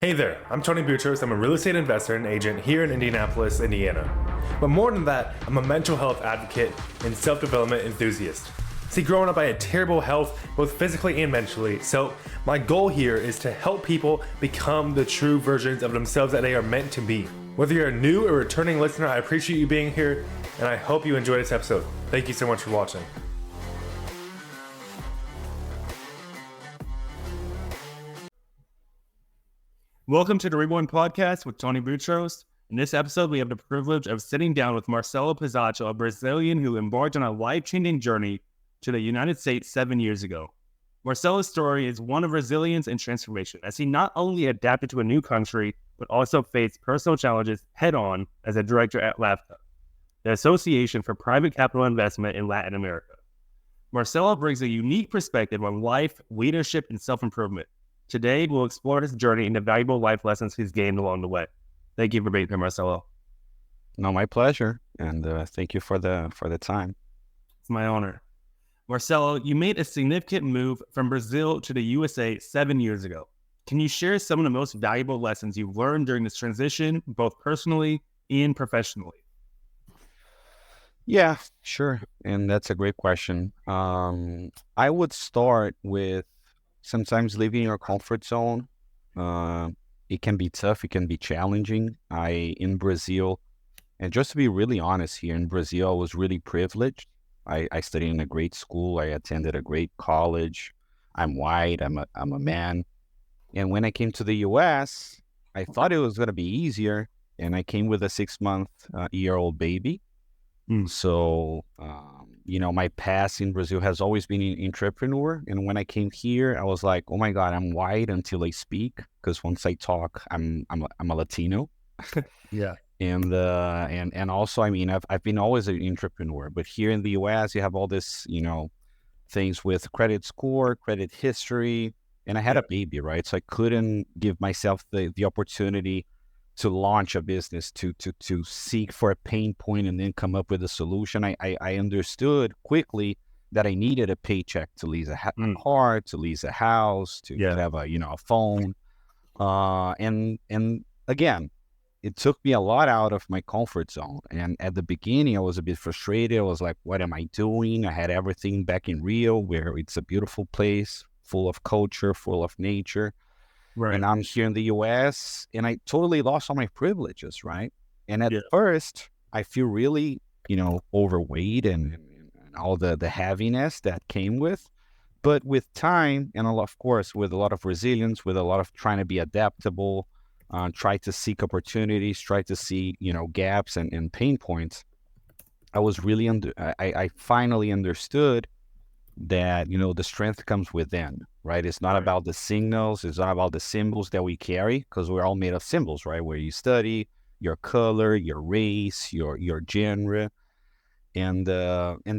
Hey there, I'm Tony Boutros. I'm a real estate investor and agent here in Indianapolis, Indiana. But more than that, I'm a mental health advocate and self-development enthusiast. See, growing up, I had terrible health, both physically and mentally. So my goal here is to help people become the true versions of themselves that they are meant to be. Whether you're a new or returning listener, I appreciate you being here, and I hope you enjoy this episode. Thank you so much for watching. Welcome to the Reborn Podcast with Tony Boutros. In this episode, we have the privilege of sitting down with Marcelo Pizzato, a Brazilian who embarked on a life-changing journey to the United States 7 years ago. Marcelo's story is one of resilience and transformation, as he not only adapted to a new country, but also faced personal challenges head-on as a director at LAVCA, the Association for Private Capital Investment in Latin America. Marcelo brings a unique perspective on life, leadership, and self-improvement. Today, we'll explore his journey and the valuable life lessons he's gained along the way. Thank you for being here, Marcelo. No, my pleasure, and thank you for the time. It's my honor. Marcelo, you made a significant move from Brazil to the USA 7 years ago. Can you share some of the most valuable lessons you've learned during this transition, both personally and professionally? Yeah, sure, and that's a great question. I would start with sometimes leaving your comfort zone. It can be tough. It can be challenging. In Brazil, and just to be really honest here, in Brazil, I was really privileged. I studied in a great school. I attended a great college. I'm white. I'm a man. And when I came to the U.S., I thought it was going to be easier. And I came with a 6-month-year-old baby. So, my past in Brazil has always been an entrepreneur. And when I came here, I was like, oh my God, I'm white until I speak. Because once I talk, I'm a Latino. Yeah. And also, I've been always an entrepreneur. But here in the US, you have all this, things with credit score, credit history. And I had a baby, right? So I couldn't give myself the opportunity to launch a business, to seek for a pain point and then come up with a solution. I understood quickly that I needed a paycheck to lease a car, to lease a house, to have a phone. And again, it took me a lot out of my comfort zone. And at the beginning, I was a bit frustrated. I was like, what am I doing? I had everything back in Rio, where it's a beautiful place, full of culture, full of nature. Right. And I'm here in the U.S. and I totally lost all my privileges, right? And at first, I feel really, overweight and all the heaviness that came with. But with time, and of course, with a lot of resilience, with a lot of trying to be adaptable, try to seek opportunities, try to see, gaps and pain points, I was really I finally understood that, the strength comes within, right? It's not about the signals. It's not about the symbols that we carry, because we're all made of symbols, right? Where you study, your color, your race, your genre. And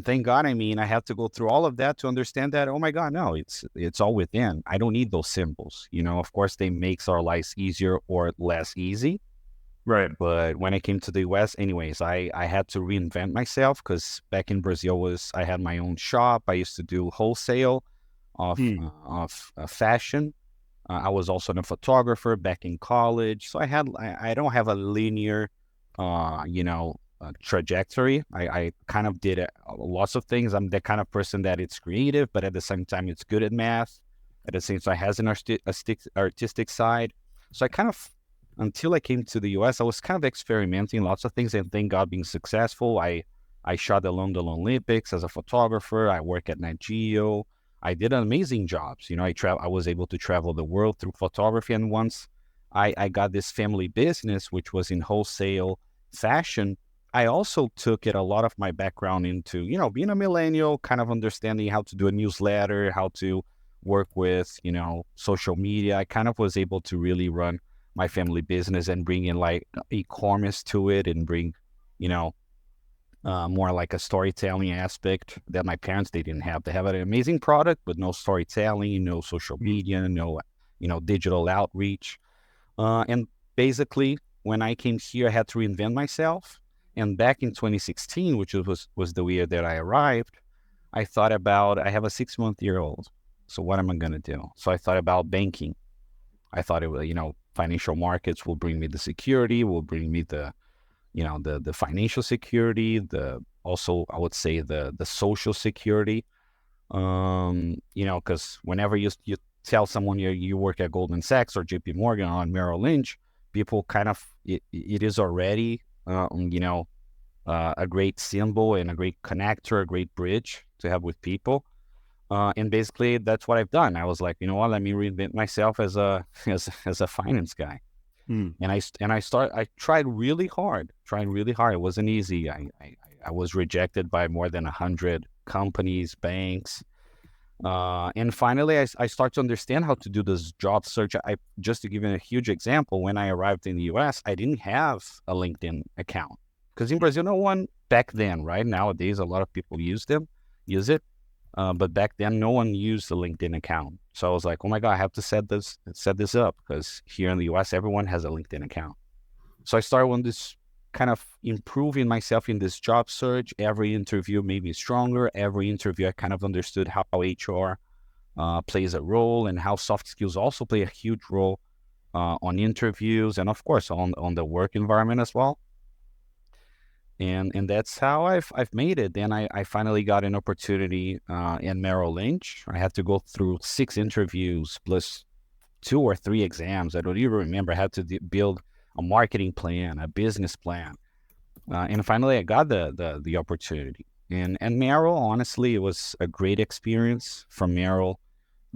thank God, I have to go through all of that to understand that, oh my God, no, it's all within. I don't need those symbols. Of course, they makes our lives easier or less easy. Right. But when I came to the US, anyways, I had to reinvent myself, because back in Brazil I had my own shop. I used to do wholesale of fashion. I was also a photographer back in college. So I don't have a linear, trajectory. I kind of did lots of things. I'm the kind of person that it's creative, but at the same time, it's good at math. At the same time, has an artistic side. So I kind of, until I came to the US, I was kind of experimenting lots of things, and thank God being successful. I shot the London Olympics as a photographer. I work at Nat Geo. I did amazing jobs. I was able to travel the world through photography. And once I got this family business, which was in wholesale fashion, I also took a lot of my background into, being a millennial, kind of understanding how to do a newsletter, how to work with, social media. I kind of was able to really run my family business and bring in like e-commerce to it, and bring, more like a storytelling aspect that my parents, they didn't have. They have an amazing product, but no storytelling, no social media, no, digital outreach. And basically, when I came here, I had to reinvent myself. And back in 2016, which was the year that I arrived, I thought about, I have a 6-month-year-old. So what am I going to do? So I thought about banking. I thought it was, financial markets will bring me the security, will bring me the, the financial security, also I would say the social security. Because whenever you tell someone you work at Goldman Sachs or JP Morgan or Merrill Lynch, people kind of, it is already, a great symbol and a great connector, a great bridge to have with people. And basically that's what I've done. I was like, you know what, let me reinvent myself as a as a finance guy. And I tried really hard. It wasn't easy. I was rejected by more than 100 companies, banks. And finally, I start to understand how to do this job search. Just to give you a huge example, when I arrived in the US, I didn't have a LinkedIn account. Because in Brazil, no one back then, right? Nowadays, a lot of people use it. But back then, no one used the LinkedIn account. So I was like, oh my God, I have to set this up, because here in the US, everyone has a LinkedIn account. So I started on this kind of improving myself in this job search. Every interview made me stronger. Every interview, I kind of understood how HR plays a role, and how soft skills also play a huge role on interviews, and of course on the work environment as well. And that's how I've made it. Then I finally got an opportunity in Merrill Lynch. I had to go through 6 interviews plus 2 or 3 exams. I don't even remember. I had to build a marketing plan, a business plan, and finally I got the opportunity. And Merrill, honestly, it was a great experience. From Merrill,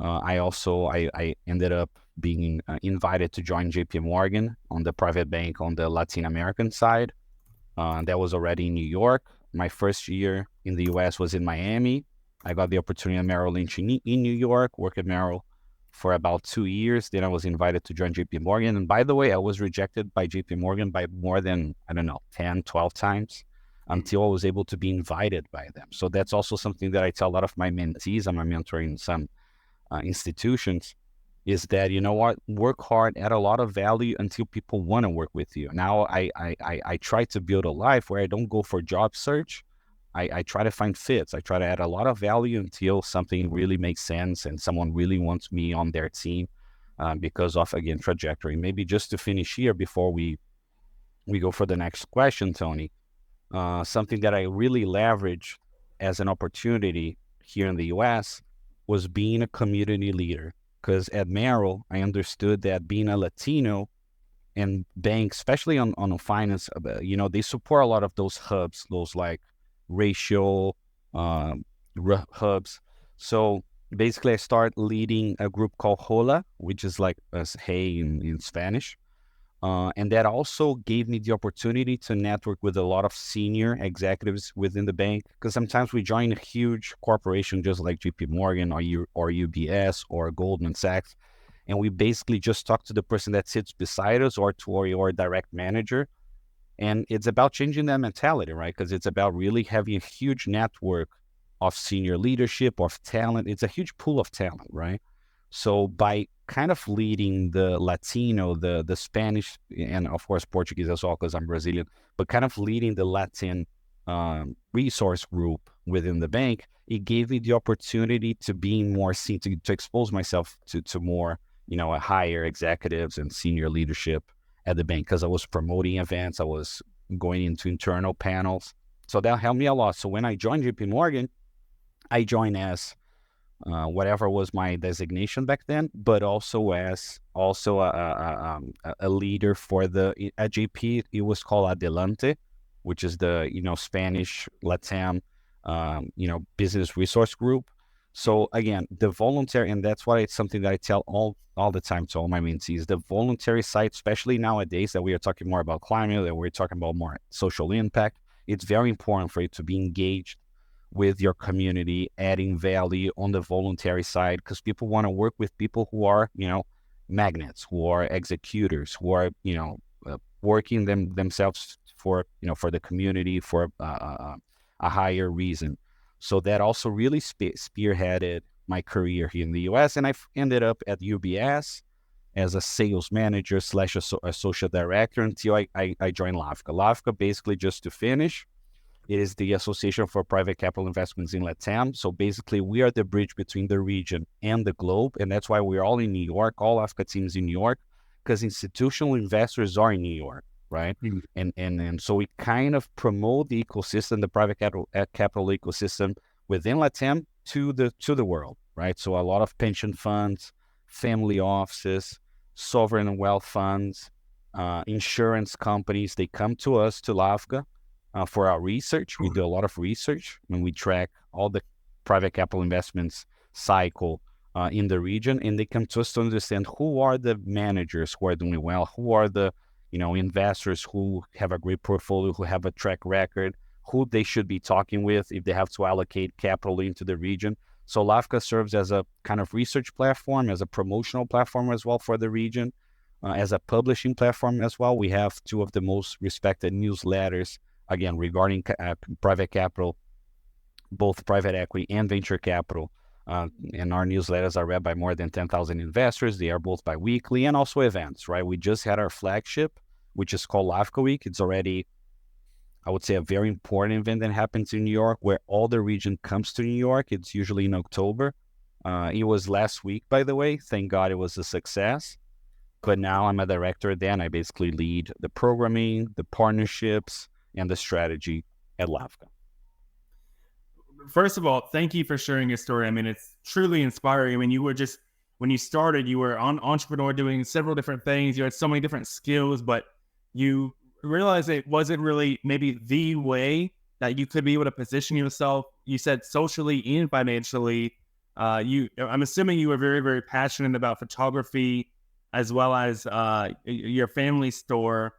I ended up being invited to join JP Morgan on the private bank on the Latin American side. That was already in New York. My first year in the US was in Miami. I got the opportunity at Merrill Lynch in New York, worked at Merrill for about 2 years. Then I was invited to join JP Morgan. And by the way, I was rejected by JP Morgan by more than, 10, 12 times until I was able to be invited by them. So that's also something that I tell a lot of my mentees. I'm a mentor in some institutions, is that, you know what, work hard, add a lot of value until people want to work with you. Now I try to build a life where I don't go for job search. I try to find fits. I try to add a lot of value until something really makes sense and someone really wants me on their team because of, again, trajectory. Maybe just to finish here before we go for the next question, Tony, something that I really leveraged as an opportunity here in the US was being a community leader. Because at Merrill, I understood that being a Latino and banks, especially on finance, they support a lot of those hubs, those like racial hubs. So basically, I started leading a group called HOLA, which is like hey in Spanish. And that also gave me the opportunity to network with a lot of senior executives within the bank. Because sometimes we join a huge corporation just like JP Morgan or UBS or Goldman Sachs, and we basically just talk to the person that sits beside us or to our direct manager. And it's about changing that mentality, right? Because it's about really having a huge network of senior leadership, of talent. It's a huge pool of talent, right? So by kind of leading the Latino, the Spanish, and of course Portuguese as well, because I'm Brazilian, but kind of leading the Latin resource group within the bank, it gave me the opportunity to be more seen, to expose myself to more, higher executives and senior leadership at the bank, because I was promoting events, I was going into internal panels. So that helped me a lot. So when I joined JP Morgan, I joined as whatever was my designation back then, but also as a leader for at JP, it was called Adelante, which is the, Spanish Latam, business resource group. So again, the voluntary, and that's why it's something that I tell all the time to all my mentees, the voluntary side, especially nowadays that we are talking more about climate, that we're talking about more social impact, it's very important for you to be engaged with your community, adding value on the voluntary side, because people want to work with people who are, magnets, who are executors, who are, working themselves for the community, for a higher reason. So that also really spearheaded my career here in the US. And I've ended up at UBS as a sales manager / associate director until I joined LAVCA. LAVCA, basically, just to finish, it is the Association for Private Capital Investments in LATAM. So basically, we are the bridge between the region and the globe. And that's why we're all in New York, all LAVCA teams in New York, because institutional investors are in New York, right? And so we kind of promote the ecosystem, the private capital ecosystem within LATAM to the world, right? So a lot of pension funds, family offices, sovereign wealth funds, insurance companies, they come to us, to LAVCA, for our research. We do a lot of research, and we track all the private capital investments cycle in the region, and they come to us to understand who are the managers who are doing well, who are the investors who have a great portfolio, who have a track record, who they should be talking with if they have to allocate capital into the region. So LAVCA serves as a kind of research platform, as a promotional platform as well for the region, as a publishing platform as well. We have two of the most respected newsletters, again, regarding private capital, both private equity and venture capital. And our newsletters are read by more than 10,000 investors. They are both bi-weekly, and also events, right? We just had our flagship, which is called LAVCA Week. It's already, I would say, a very important event that happens in New York, where all the region comes to New York. It's usually in October. It was last week, by the way. Thank God it was a success. But now I'm a director there, and I basically lead the programming, the partnerships, and the strategy at LAVCA. First of all, thank you for sharing your story. I mean, it's truly inspiring. I mean, you were just, when you started, you were an entrepreneur doing several different things. You had so many different skills, but you realized it wasn't really maybe the way that you could be able to position yourself. You said socially and financially. I'm assuming you were very, very passionate about photography, as well as your family store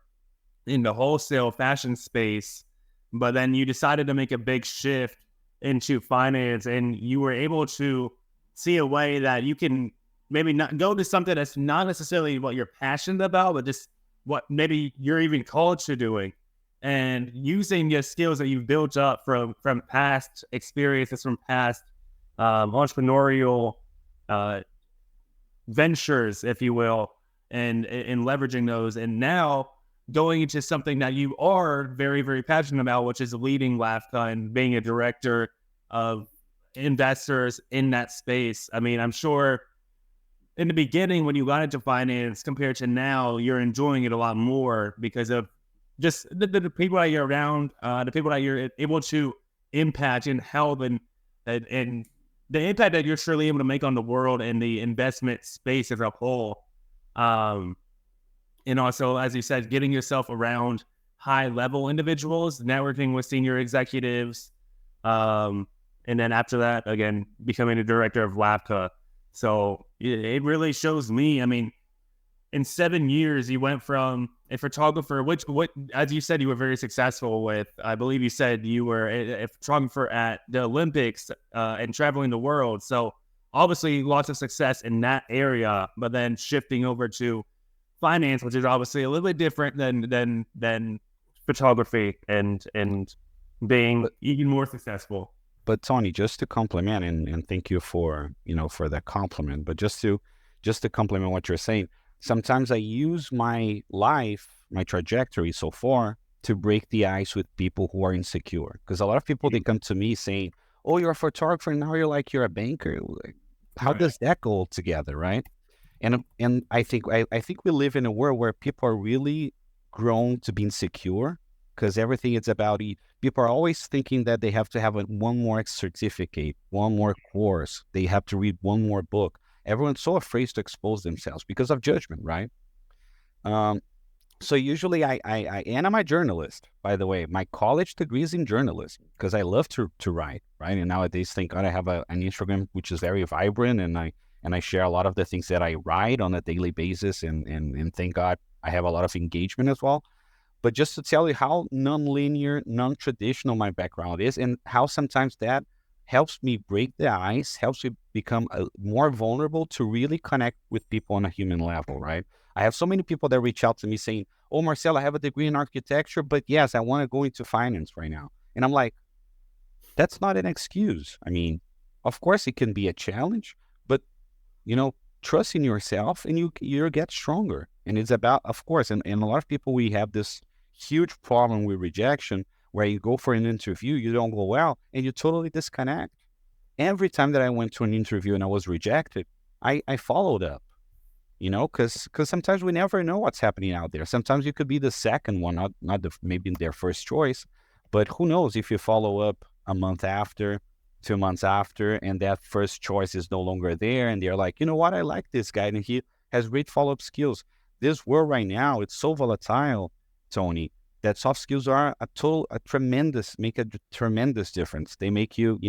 in the wholesale fashion space. But then you decided to make a big shift into finance, and you were able to see a way that you can maybe not go to something that's not necessarily what you're passionate about, but just what maybe you're even called to doing, and using your skills that you've built up from past experiences, from past entrepreneurial ventures, if you will, and leveraging those, and now going into something that you are very, very passionate about, which is leading LAVCA and being a director of investors in that space. I mean, I'm sure in the beginning when you got into finance compared to now, you're enjoying it a lot more because of just the people that you're around, the people that you're able to impact and help, and the impact that you're surely able to make on the world and the investment space as a whole. And also, as you said, getting yourself around high-level individuals, networking with senior executives, and then after that, again, becoming a director of LAVCA. So it really shows me, I mean, in 7 years, you went from a photographer, which, as you said, you were very successful with. I believe you said you were a photographer at the Olympics and traveling the world. So obviously, lots of success in that area, but then shifting over to finance, which is obviously a little bit different than photography, and being even more successful. But Tony, just to compliment, and thank you for that compliment, but just to compliment what you're saying, sometimes I use my life, my trajectory so far, to break the ice with people who are insecure. Because a lot of people, they come to me saying, "Oh, you're a photographer, and now you're a banker." How does that go together, right? And I think we live in a world where people are really grown to be insecure, because everything is about people are always thinking that they have to have one more certificate, one more course, they have to read one more book. Everyone's so afraid to expose themselves because of judgment, right? So usually and I'm a journalist, by the way. My college degree is in journalism because I love to write, right? And nowadays, thank God, I have an Instagram which is very vibrant, and I share a lot of the things that I write on a daily basis, and thank God I have a lot of engagement as well. But just to tell you how non-linear, non-traditional my background is, and how sometimes that helps me break the ice, helps me become more vulnerable to really connect with people on a human level, right? I have so many people that reach out to me saying, "Oh, Marcelo, I have a degree in architecture, but yes, I want to go into finance right now." And I'm like, that's not an excuse. I mean, of course it can be a challenge, but trust in yourself, and you get stronger. And it's about, of course, and a lot of people, we have this huge problem with rejection, where you go for an interview, you don't go well, and you totally disconnect. Every time that I went to an interview and I was rejected, I followed up. because sometimes we never know what's happening out there. Sometimes you could be the second one, not maybe their first choice, but who knows if you follow up a month after, 2 months after, and that first choice is no longer there, and they're like, you know what, I like this guy, and he has great follow-up skills. This world right now, it's so volatile, Tony, that soft skills are make a tremendous difference. They make you,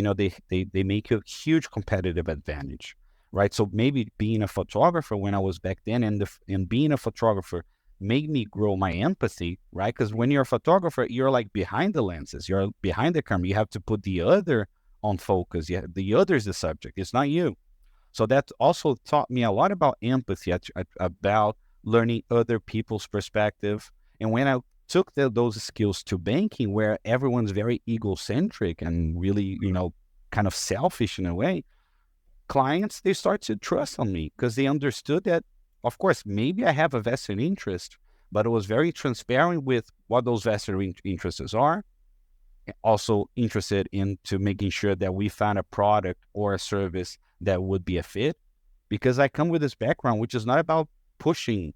they make you a huge competitive advantage, right? So maybe being a photographer when I was back then, and being a photographer made me grow my empathy, right? Because when you're a photographer, you're like behind the lenses, you're behind the camera. You have to put the other on focus. Yeah, the other is the subject. It's not you. So that also taught me a lot about empathy, about learning other people's perspective. And when I took those skills to banking, where everyone's very egocentric and really, kind of selfish in a way, clients, they start to trust on me because they understood that, of course, maybe I have a vested interest, but I was very transparent with what those vested interests are. Also interested into making sure that we found a product or a service that would be a fit, because I come with this background, which is not about pushing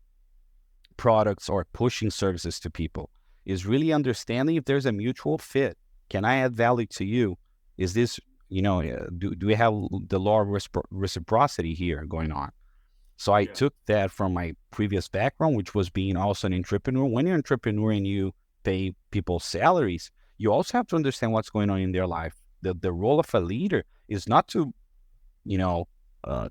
products or pushing services to people. Is really understanding if there's a mutual fit. Can I add value to you? Is this, do we have the law of reciprocity here going on? So I took that from my previous background, which was being also an entrepreneur. When you're an entrepreneur and you pay people salaries, you also have to understand what's going on in their life. The role of a leader is not to,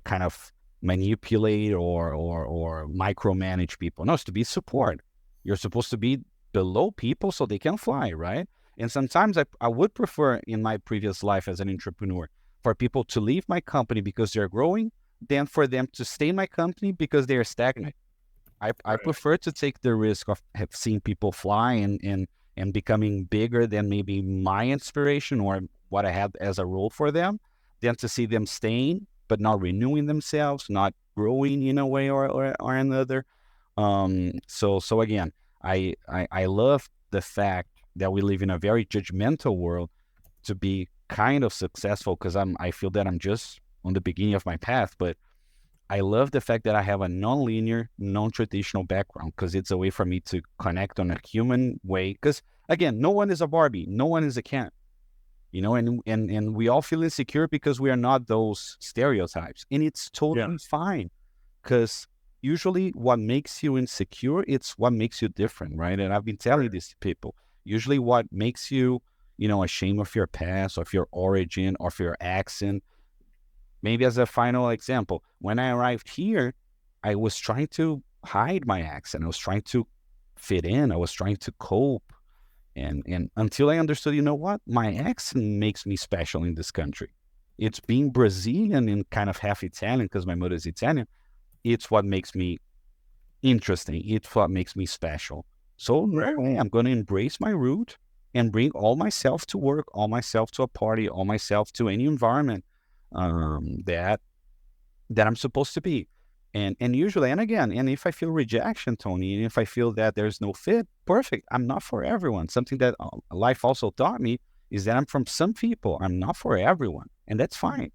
kind of manipulate or micromanage people. No, it's to be support. You're supposed to be below people so they can fly, right? And sometimes I would prefer in my previous life as an entrepreneur for people to leave my company because they're growing than for them to stay in my company because they're stagnant. I prefer to take the risk of seeing people fly and becoming bigger than maybe my inspiration or what I had as a role for them, than to see them staying but not renewing themselves, not growing in a way or another. So again, I love the fact that we live in a very judgmental world to be kind of successful, because I feel that I'm just on the beginning of my path, but I love the fact that I have a non-linear, non-traditional background, because it's a way for me to connect on a human way. Because again, no one is a Barbie, no one is a Ken, and we all feel insecure because we are not those stereotypes, and it's totally fine. Because usually what makes you insecure, it's what makes you different, right? And I've been telling this to people. Usually what makes you, ashamed of your past, of your origin, of your accent. Maybe as a final example, when I arrived here, I was trying to hide my accent. I was trying to fit in. I was trying to cope. And until I understood, what? My accent makes me special in this country. It's being Brazilian and kind of half Italian, because my mother is Italian. It's what makes me interesting. It's what makes me special. So I'm going to embrace my root and bring all myself to work, all myself to a party, all myself to any environment that I'm supposed to be. And usually, and again, and if I feel rejection, Tony, and if I feel that there's no fit, perfect. I'm not for everyone. Something that life also taught me is that I'm from some people. I'm not for everyone. And that's fine.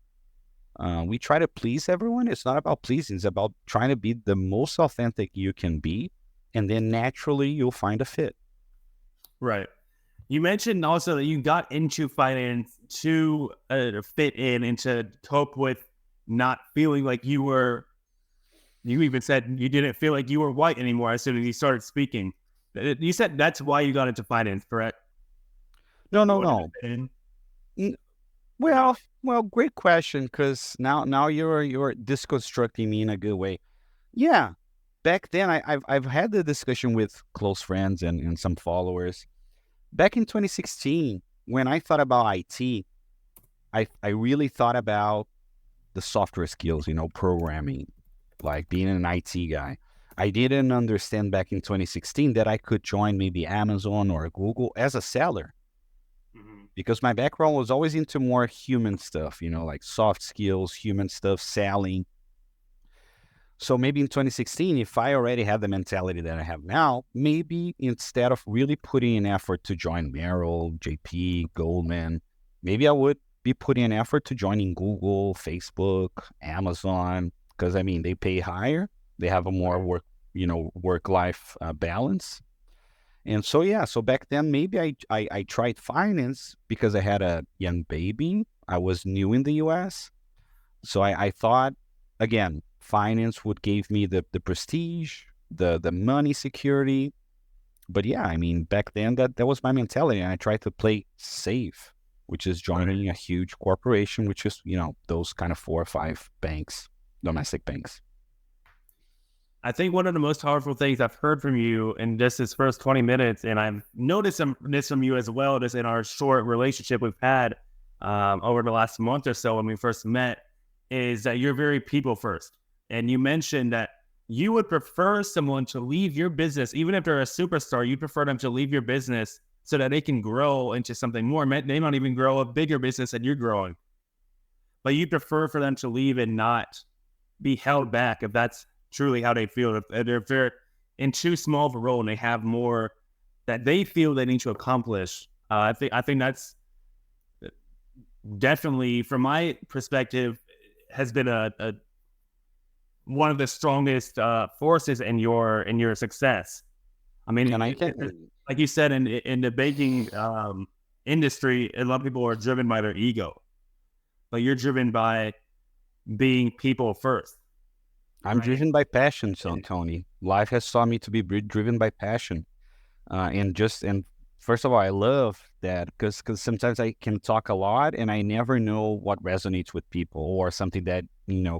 We try to please everyone. It's not about pleasing. It's about trying to be the most authentic you can be. And then naturally, you'll find a fit. Right. You mentioned also that you got into finance to fit in and to cope with not feeling like you were, you even said you didn't feel like you were white anymore as soon as you started speaking. You said that's why you got into finance, correct? No. Well, great question, because now you're deconstructing me in a good way. Yeah, back then I've had the discussion with close friends and some followers. Back in 2016, when I thought about IT, I really thought about the software skills, programming, like being an IT guy. I didn't understand back in 2016 that I could join maybe Amazon or Google as a seller, because my background was always into more human stuff, like soft skills, human stuff, selling. So maybe in 2016, if I already had the mentality that I have now, maybe instead of really putting an effort to join Merrill, JP, Goldman, maybe I would be putting an effort to joining Google, Facebook, Amazon, because they pay higher, They have a more work-life balance. And so, yeah, so back then, maybe I tried finance because I had a young baby. I was new in the US. So I thought, again, finance would give me the prestige, the money security. But yeah, I mean, back then, that was my mentality. And I tried to play safe, which is joining a huge corporation, which is, those kind of 4 or 5 banks, domestic banks. I think one of the most powerful things I've heard from you in just this first 20 minutes, and I've noticed this from you as well, just in our short relationship we've had over the last month or so when we first met, is that you're very people first. And you mentioned that you would prefer someone to leave your business, even if they're a superstar, you prefer them to leave your business so that they can grow into something more. They might even grow a bigger business than you're growing. But you prefer for them to leave and not be held back if that's truly how they feel. If they're in too small of a role and they have more that they feel they need to accomplish, I think that's definitely, from my perspective, has been a one of the strongest forces in your success. I mean, And I think, like you said, in the banking industry, a lot of people are driven by their ego, but you're driven by being people first. I'm driven by passion, Tony. Life has taught me to be driven by passion. And first of all, I love that because sometimes I can talk a lot and I never know what resonates with people or something that,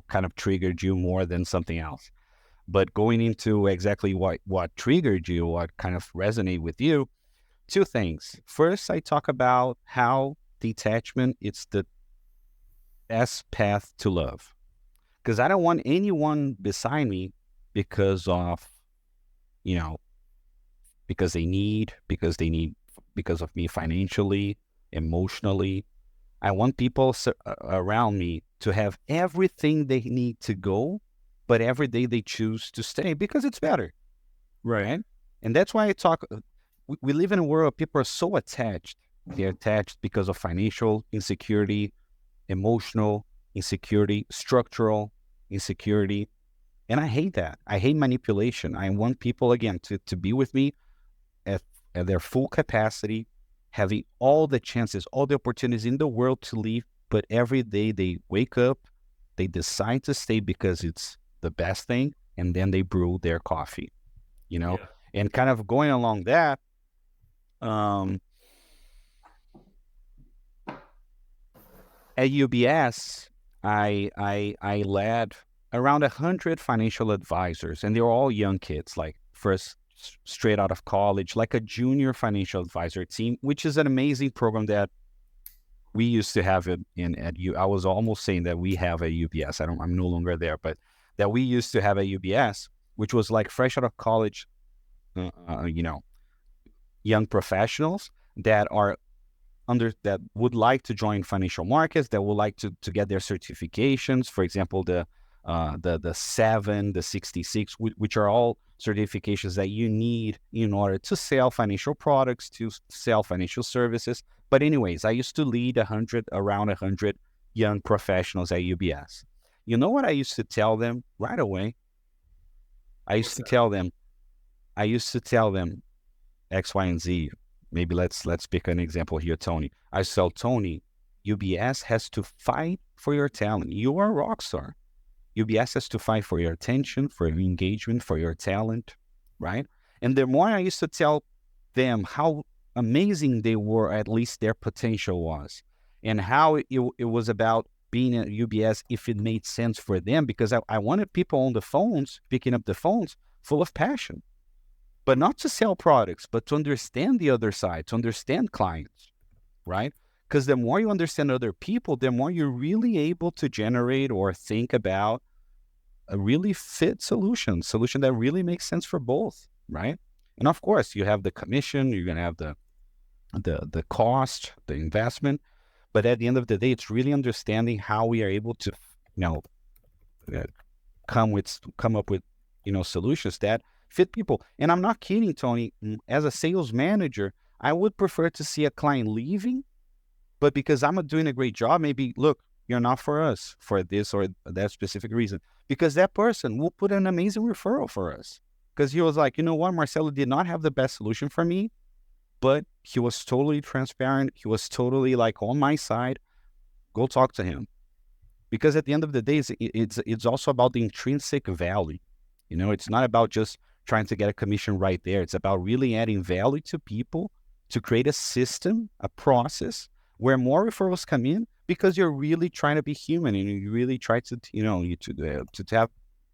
kind of triggered you more than something else. But going into exactly what triggered you, what kind of resonate with you, 2 things. First, I talk about how detachment, it's the best path to love. Because I don't want anyone beside me because of, because they need because of me financially, emotionally. I want people around me to have everything they need to go, but every day they choose to stay because it's better. Right? And that's why I talk, we live in a world people are so attached. They're attached because of financial insecurity, emotional insecurity, structural insecurity. And I hate that. I hate manipulation. I want people, again, to be with me at their full capacity, having all the chances, all the opportunities in the world to leave. But every day they wake up, they decide to stay because it's the best thing. And then they brew their coffee, and kind of going along that. At UBS, I led around 100 financial advisors, and they were all young kids, like first straight out of college, like a junior financial advisor team, which is an amazing program that we used to have it I was almost saying that we have at UBS. I'm no longer there, but that we used to have at UBS, which was like fresh out of college, young professionals that are that would like to join financial markets, that would like to get their certifications. For example, the 7, the 66, which are all certifications that you need in order to sell financial products, to sell financial services. But anyways, I used to lead around 100 young professionals at UBS. You know what I used to tell them right away? I used to tell them X, Y, and Z. Maybe let's pick an example here, Tony. I tell Tony, UBS has to fight for your talent. You are a rock star. UBS has to fight for your attention, for your engagement, for your talent, right? And the more I used to tell them how amazing they were, at least their potential was, and how it was about being at UBS if it made sense for them, because I wanted people on the phones, picking up the phones, full of passion. But not to sell products, but to understand the other side, to understand clients, right? Because the more you understand other people, the more you're really able to generate or think about a really fit solution that really makes sense for both, right? And of course, you have the commission, you're going to have the cost, the investment. But at the end of the day, it's really understanding how we are able to, come up with, solutions that fit people. And I'm not kidding, Tony. As a sales manager, I would prefer to see a client leaving, but because I'm doing a great job, maybe, look, you're not for us for this or that specific reason. Because that person will put an amazing referral for us. Because he was like, you know what, Marcelo did not have the best solution for me, but he was totally transparent. He was totally like on my side. Go talk to him. Because at the end of the day, it's also about the intrinsic value. It's not about just trying to get a commission right there. It's about really adding value to people to create a system, a process where more referrals come in because you're really trying to be human and you really try to, to have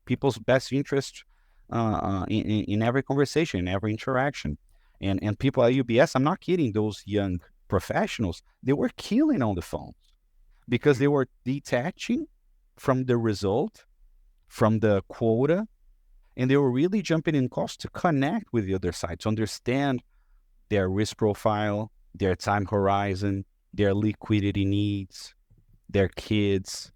people's best interest in every conversation, in every interaction. And people at UBS, I'm not kidding, those young professionals, they were killing on the phone because they were detaching from the result, from the quota, and they were really jumping in calls to connect with the other side, to understand their risk profile, their time horizon, their liquidity needs, their kids.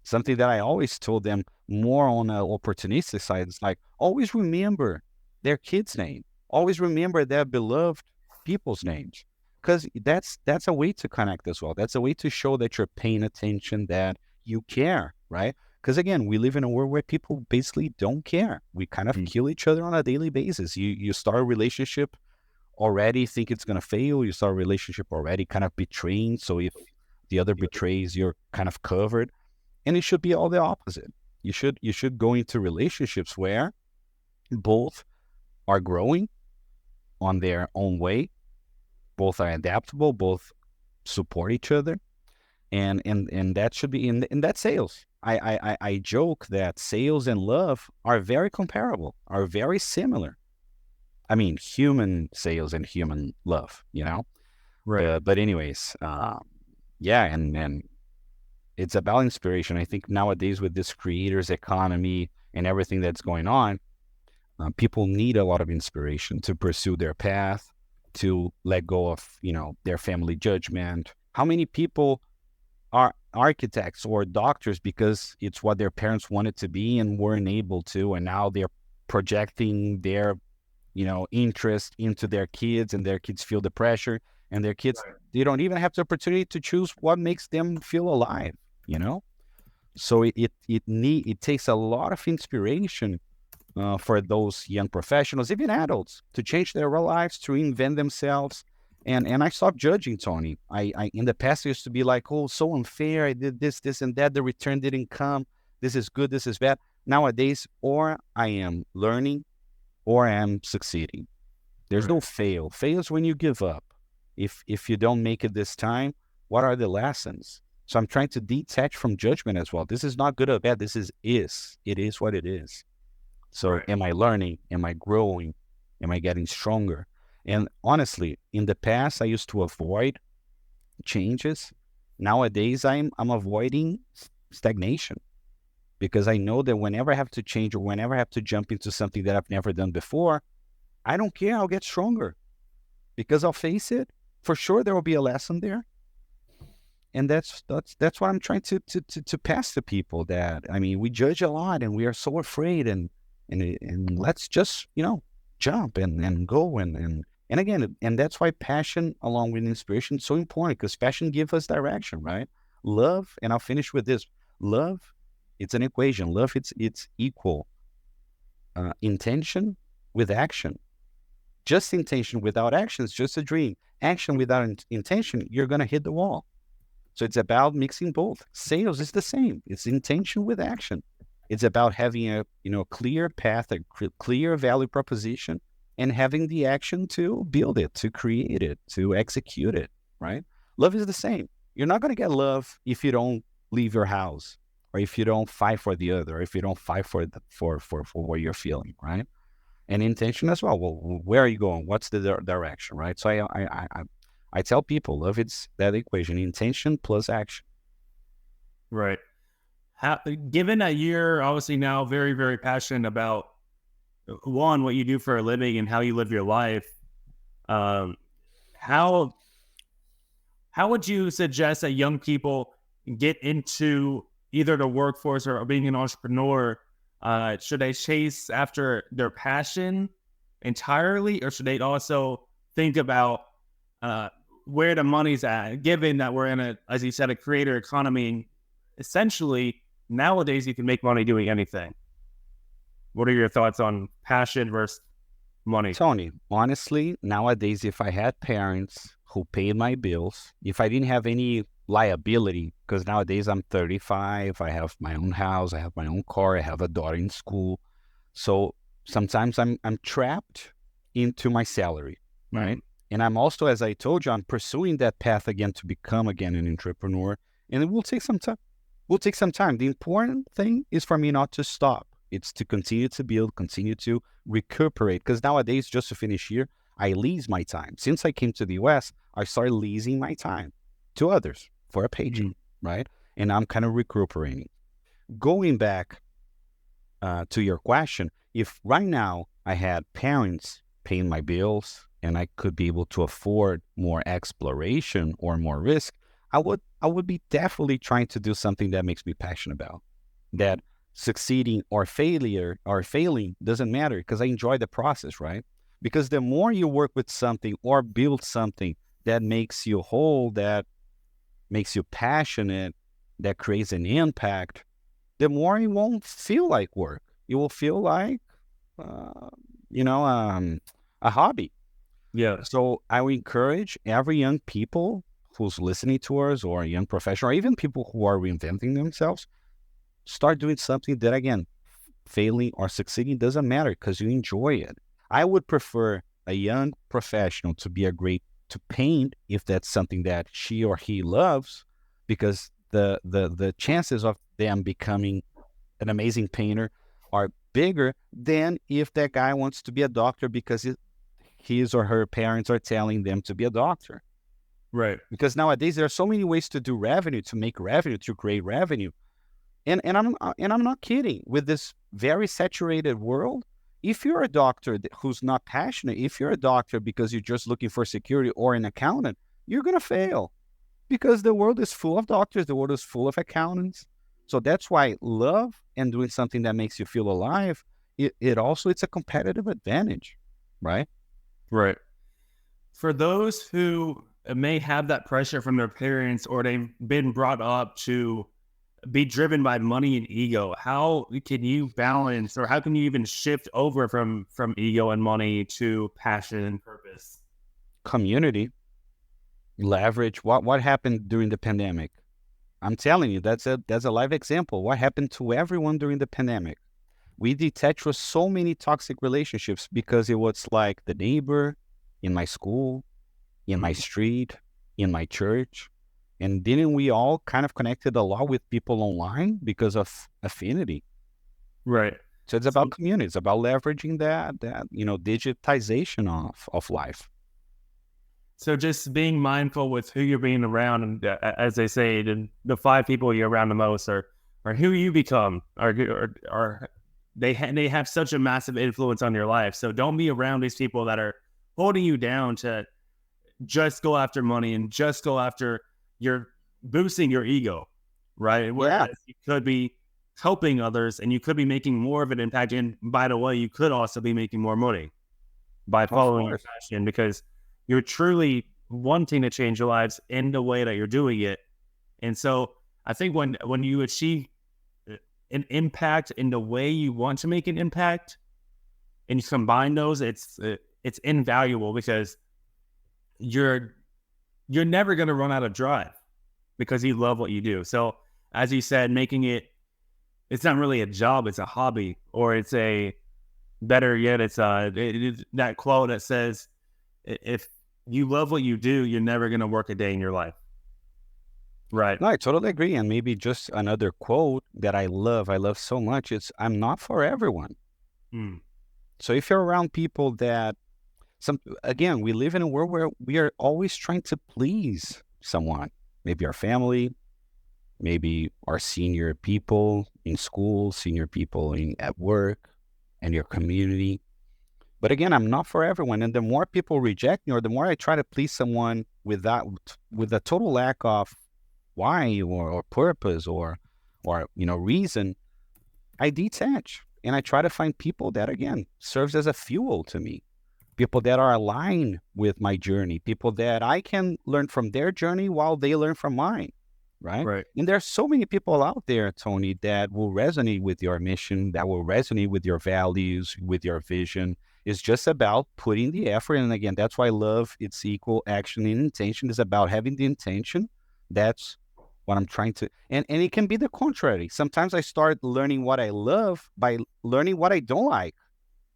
Something that I always told them more on an opportunistic side is like, always remember their kid's name. Always remember their beloved people's names. Because that's a way to connect as well. That's a way to show that you're paying attention, that you care, right? Because again, we live in a world where people basically don't care. We kind of kill each other on a daily basis. You start a relationship already think it's going to fail. You start a relationship already kind of betraying. So if the other betrays, you're kind of covered. And it should be all the opposite. You should go into relationships where both are growing on their own way, both are adaptable, both support each other, and that should be in that sales. I joke that sales and love are very comparable, are very similar. I mean, human sales and human love, Right. But anyways, yeah, and it's about inspiration. I think nowadays with this creators economy and everything that's going on, people need a lot of inspiration to pursue their path, to let go of, their family judgment. How many people are architects or doctors because it's what their parents wanted to be and weren't able to, and now they're projecting their interest into their kids, and their kids feel the pressure, and their kids, they don't even have the opportunity to choose what makes them feel alive, So it takes a lot of inspiration for those young professionals, even adults, to change their lives, to reinvent themselves. And I stopped judging, Tony. I in the past I used to be like, oh, so unfair. I did this and that. The return didn't come. This is good. This is bad. Nowadays, or I am learning, or I am succeeding. There's no fail. Fail is when you give up. If you don't make it this time, what are the lessons? So I'm trying to detach from judgment as well. This is not good or bad. This is. It is what it is. So am I learning? Am I growing? Am I getting stronger? And honestly, in the past, I used to avoid changes. Nowadays, I'm avoiding stagnation, because I know that whenever I have to change or whenever I have to jump into something that I've never done before, I don't care. I'll get stronger because I'll face it. For sure, there will be a lesson there. And that's what I'm trying to pass to people. That, I mean, we judge a lot and we are so afraid, and let's just, jump and go and again, and that's why passion along with inspiration is so important, because passion gives us direction, right? Love, and I'll finish with this. Love, it's an equation. Love, it's equal intention with action. Just intention without action is just a dream. Action without intention, you're going to hit the wall. So it's about mixing both. Sales is the same. It's intention with action. It's about having a clear path, a clear value proposition, and having the action to build it, to create it, to execute it, right? Love is the same. You're not going to get love if you don't leave your house, or if you don't fight for the other, or if you don't fight for what you're feeling, right? And intention as well. Well, where are you going? What's the direction, right? So I tell people, love, it's that equation: intention plus action. Right. Given that you're obviously now very, very passionate about, one, what you do for a living and how you live your life, how would you suggest that young people get into either the workforce or being an entrepreneur? Should they chase after their passion entirely, or should they also think about where the money's at, given that we're in as you said, a creator economy? essentially nowadays you can make money doing anything. What are your thoughts on passion versus money? Tony, honestly, nowadays, if I had parents who paid my bills, if I didn't have any liability, because nowadays I'm 35, I have my own house, I have my own car, I have a daughter in school. So sometimes I'm trapped into my salary, right? And I'm also, as I told you, I'm pursuing that path again to become again an entrepreneur. And it will take some time. Will take some time. The important thing is for me not to stop. It's to continue to build, continue to recuperate. Because nowadays, just to finish here, I lease my time. Since I came to the US, I started leasing my time to others for a paycheck, right? And I'm kind of recuperating. Going back to your question, if right now I had parents paying my bills and I could be able to afford more exploration or more risk, I would be definitely trying to do something that makes me passionate about. That succeeding or failing doesn't matter because I enjoy the process, right? Because the more you work with something or build something that makes you whole, that makes you passionate, that creates an impact, the more it won't feel like work. It will feel like, a hobby. Yeah. So I would encourage every young people who's listening to us, or a young professional, or even people who are reinventing themselves, start doing something that, again, failing or succeeding doesn't matter because you enjoy it. I would prefer a young professional to paint if that's something that she or he loves, because the chances of them becoming an amazing painter are bigger than if that guy wants to be a doctor because his or her parents are telling them to be a doctor. Right. Because nowadays there are so many ways to do revenue, to make revenue, to create revenue. And I'm not kidding. With this very saturated world, if you're a doctor who's not passionate, if you're a doctor because you're just looking for security, or an accountant, you're going to fail because the world is full of doctors, the world is full of accountants. So that's why love and doing something that makes you feel alive, it's a competitive advantage, right? Right. For those who may have that pressure from their parents, or they've been brought up to be driven by money and ego, how can you balance, or how can you even shift over from ego and money to passion and purpose? Community, leverage. What happened during the pandemic? I'm telling you, that's a live example. What happened to everyone during the pandemic? We detached from so many toxic relationships because it was like the neighbor in my school, in my street, in my church. And didn't we all kind of connected a lot with people online because of affinity? Right. So it's about community. It's about leveraging that digitization of life. So just being mindful with who you're being around, and as they say, the 5 people you're around the most are who you become, are they have such a massive influence on your life. So don't be around these people that are holding you down to just go after money and just go after your boosting your ego, right? Whereas you could be helping others and you could be making more of an impact. And by the way, you could also be making more money by following your passion, because you're truly wanting to change your lives in the way that you're doing it. And so I think when you achieve an impact in the way you want to make an impact, and you combine those, it's invaluable, because you're never going to run out of drive because you love what you do. So as you said, making it's not really a job, it's a hobby, or it's better yet, it's that quote that says, if you love what you do, you're never going to work a day in your life. Right. No, I totally agree. And maybe just another quote that I love so much, it's, I'm not for everyone. So if you're around people that, again, we live in a world where we are always trying to please someone, maybe our family, maybe our senior people in school, senior people at work, and your community. But again, I'm not for everyone. And the more people reject me, or the more I try to please someone with a total lack of why or purpose or reason, I detach. And I try to find people that, again, serves as a fuel to me. People that are aligned with my journey, people that I can learn from their journey while they learn from mine. right? Right. And there's so many people out there, Tony, that will resonate with your mission, that will resonate with your values, with your vision. It's just about putting the effort. And again, that's why love, it's equal action and intention is about having the intention. That's what I'm trying to, and it can be the contrary. Sometimes I start learning what I love by learning what I don't like.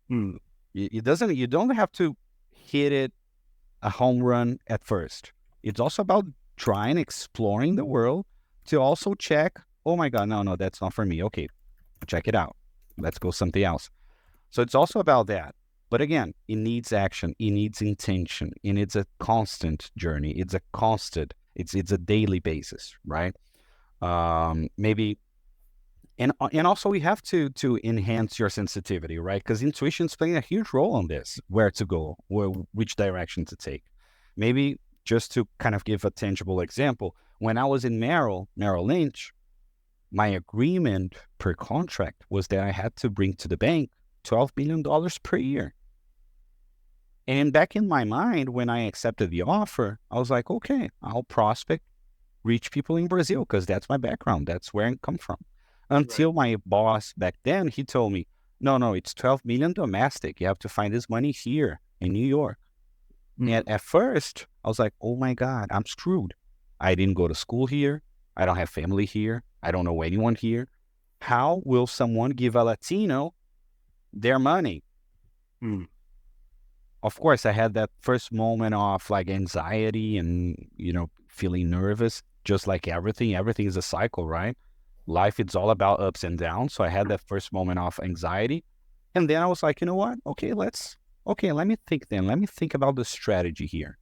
Hmm. You don't have to hit it a home run at first. It's also about trying, exploring the world to also check, oh my God, no, that's not for me. Okay, check it out. Let's go something else. So it's also about that. But again, it needs action. It needs intention. And it's a constant journey. It's a daily basis, right? Maybe, and also we have to enhance your sensitivity, right? Because intuition's playing a huge role on this, where to go, which direction to take. Maybe just to kind of give a tangible example, when I was in Merrill Lynch, my agreement per contract was that I had to bring to the bank $12 million per year. And back in my mind, when I accepted the offer, I was like, okay, I'll prospect rich people in Brazil because that's my background. That's where I come from. Until my boss back then, he told me, no, it's 12 million domestic. You have to find this money here in New York. And at first, I was like, oh my God, I'm screwed. I didn't go to school here. I don't have family here. I don't know anyone here. How will someone give a Latino their money? Of course, I had that first moment of like anxiety and, feeling nervous, just like everything. Everything is a cycle, right? Life, it's all about ups and downs. So I had that first moment of anxiety. And then I was like, you know what? Okay, let me think then. Let me think about the strategy here.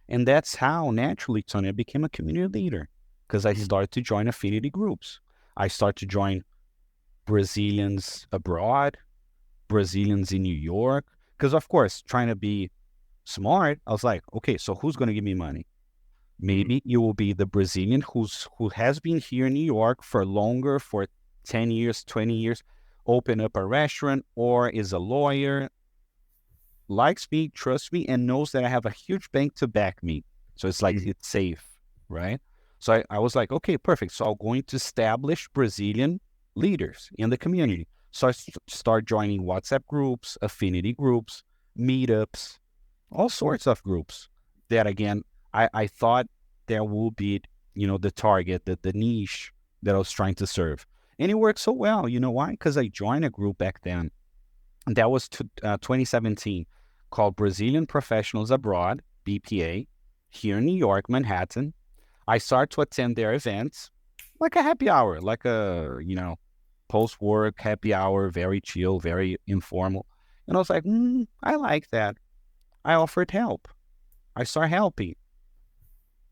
And that's how naturally, Tony, I became a community leader because I started to join affinity groups. I started to join Brazilians abroad, Brazilians in New York. Because, of course, trying to be smart, I was like, okay, so who's going to give me money? Maybe you will be the Brazilian who has been here in New York for longer, for 10 years, 20 years, open up a restaurant, or is a lawyer, likes me, trusts me, and knows that I have a huge bank to back me. So it's like, it's safe, right? So I was like, okay, perfect. So I'm going to establish Brazilian leaders in the community. So I start joining WhatsApp groups, affinity groups, meetups, all sorts of groups that, again, I thought there will be, the target, the niche that I was trying to serve. And it worked so well. You know why? Because I joined a group back then. And that was 2017, called Brazilian Professionals Abroad, BPA, here in New York, Manhattan. I started to attend their events, like a happy hour, like a, post-work happy hour, very chill, very informal. And I was like, I like that. I offered help. I started helping.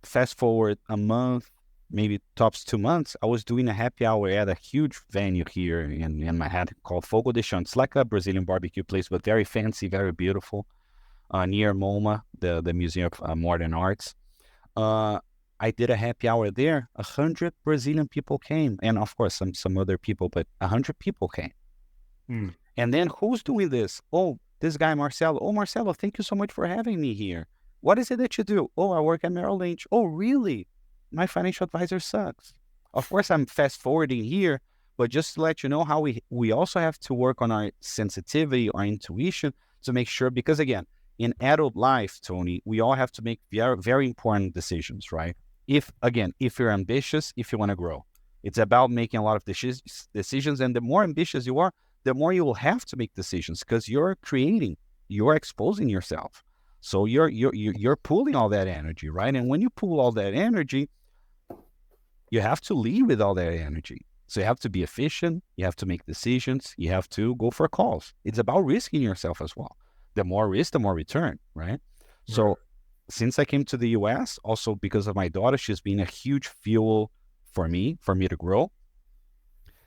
Fast forward a month, maybe tops 2 months, I was doing a happy hour at a huge venue here in Manhattan called Fogo de Chão. It's like a Brazilian barbecue place, but very fancy, very beautiful, near MoMA, the Museum of Modern Arts. I did a happy hour there. 100 Brazilian people came, and of course some other people, but 100 people came. And then who's doing this? Oh, this guy Marcelo. Oh, Marcelo, thank you so much for having me here. What is it that you do? Oh, I work at Merrill Lynch. Oh, really? My financial advisor sucks. Of course, I'm fast forwarding here, but just to let you know how we also have to work on our sensitivity, our intuition to make sure, because again, in adult life, Tony, we all have to make very, very important decisions, right? If you're ambitious, if you want to grow, it's about making a lot of decisions. And the more ambitious you are, the more you will have to make decisions because you're exposing yourself. So you're pulling all that energy, right? And when you pull all that energy, you have to lead with all that energy. So you have to be efficient. You have to make decisions. You have to go for calls. It's about risking yourself as well. The more risk, the more return, right? So since I came to the US, also because of my daughter, she's been a huge fuel for me to grow.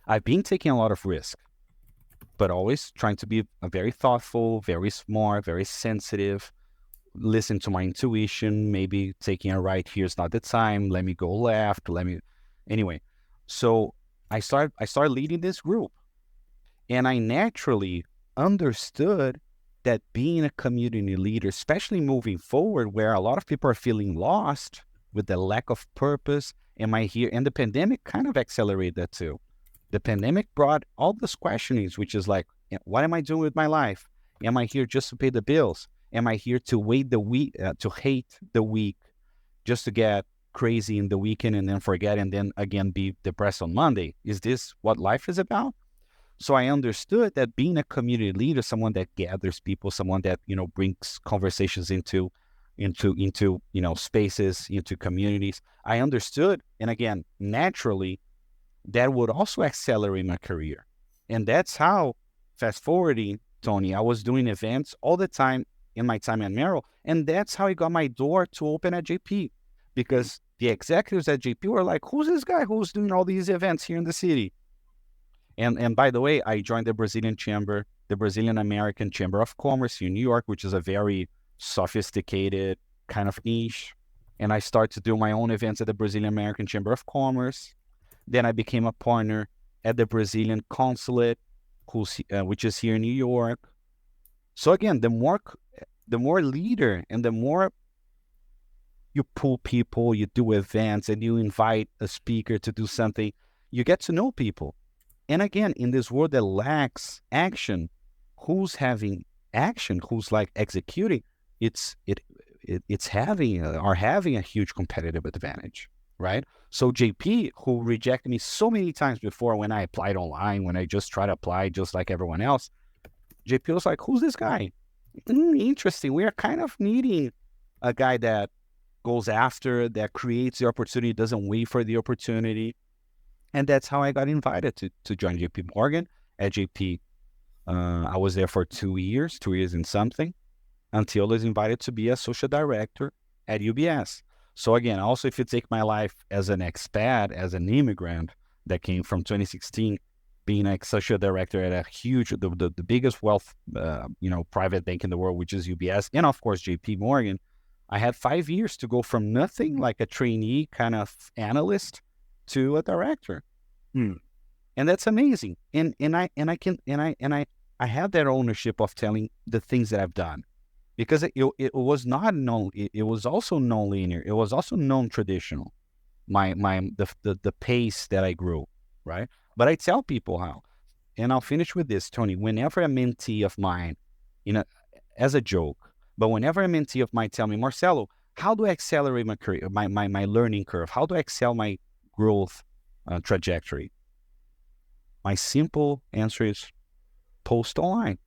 I've been taking a lot of risk, but always trying to be very thoughtful, very smart, very sensitive, listen to my intuition, maybe taking a right here is not the time, let me go left, anyway. So I started leading this group, and I naturally understood that being a community leader, especially moving forward where a lot of people are feeling lost, with the lack of purpose? Am I here? And the pandemic kind of accelerated that too. The pandemic brought all these questionings, which is like, what am I doing with my life? Am I here just to pay the bills? Am I here to wait the week, to hate the week, just to get crazy in the weekend and then forget and then again be depressed on Monday? Is this what life is about? So I understood that being a community leader, someone that gathers people, someone that, brings conversations into spaces, into communities, I understood. And again, naturally, that would also accelerate my career. And that's how, fast forwarding, Tony, I was doing events all the time in my time at Merrill. And that's how I got my door to open at JP, because the executives at JP were like, who's this guy who's doing all these events here in the city? And by the way, I joined the Brazilian Chamber, the Brazilian American Chamber of Commerce here in New York, which is a very sophisticated kind of niche. And I started to do my own events at the Brazilian American Chamber of Commerce. Then I became a partner at the Brazilian Consulate, which is here in New York. So again, the more leader and the more you pull people, you do events, and you invite a speaker to do something, you get to know people. And again, in this world that lacks action, who's having action, who's like executing, it's having a huge competitive advantage, right? So JP, who rejected me so many times before when I applied online, when I just tried to apply just like everyone else, JP was like, who's this guy? Interesting. We are kind of needing a guy that goes after, that creates the opportunity, doesn't wait for the opportunity. And that's how I got invited to join JP Morgan. At JP, I was there for 2 years and something, until I was invited to be a social director at UBS. So again, also if you take my life as an expat, as an immigrant that came from 2016, being a social director at a huge, the biggest wealth, private bank in the world, which is UBS, and of course JP Morgan, I had 5 years to go from nothing, like a trainee kind of analyst, to a director. And that's amazing. And I have that ownership of telling the things that I've done, because it was not known. It was also non-linear. It was also non-traditional. The pace that I grew, right? But I tell people how, and I'll finish with this, Tony. Whenever a mentee of mine, as a joke, but whenever a mentee of mine tell me, Marcelo, how do I accelerate my career, my learning curve? How do I excel my growth trajectory? My simple answer is post online.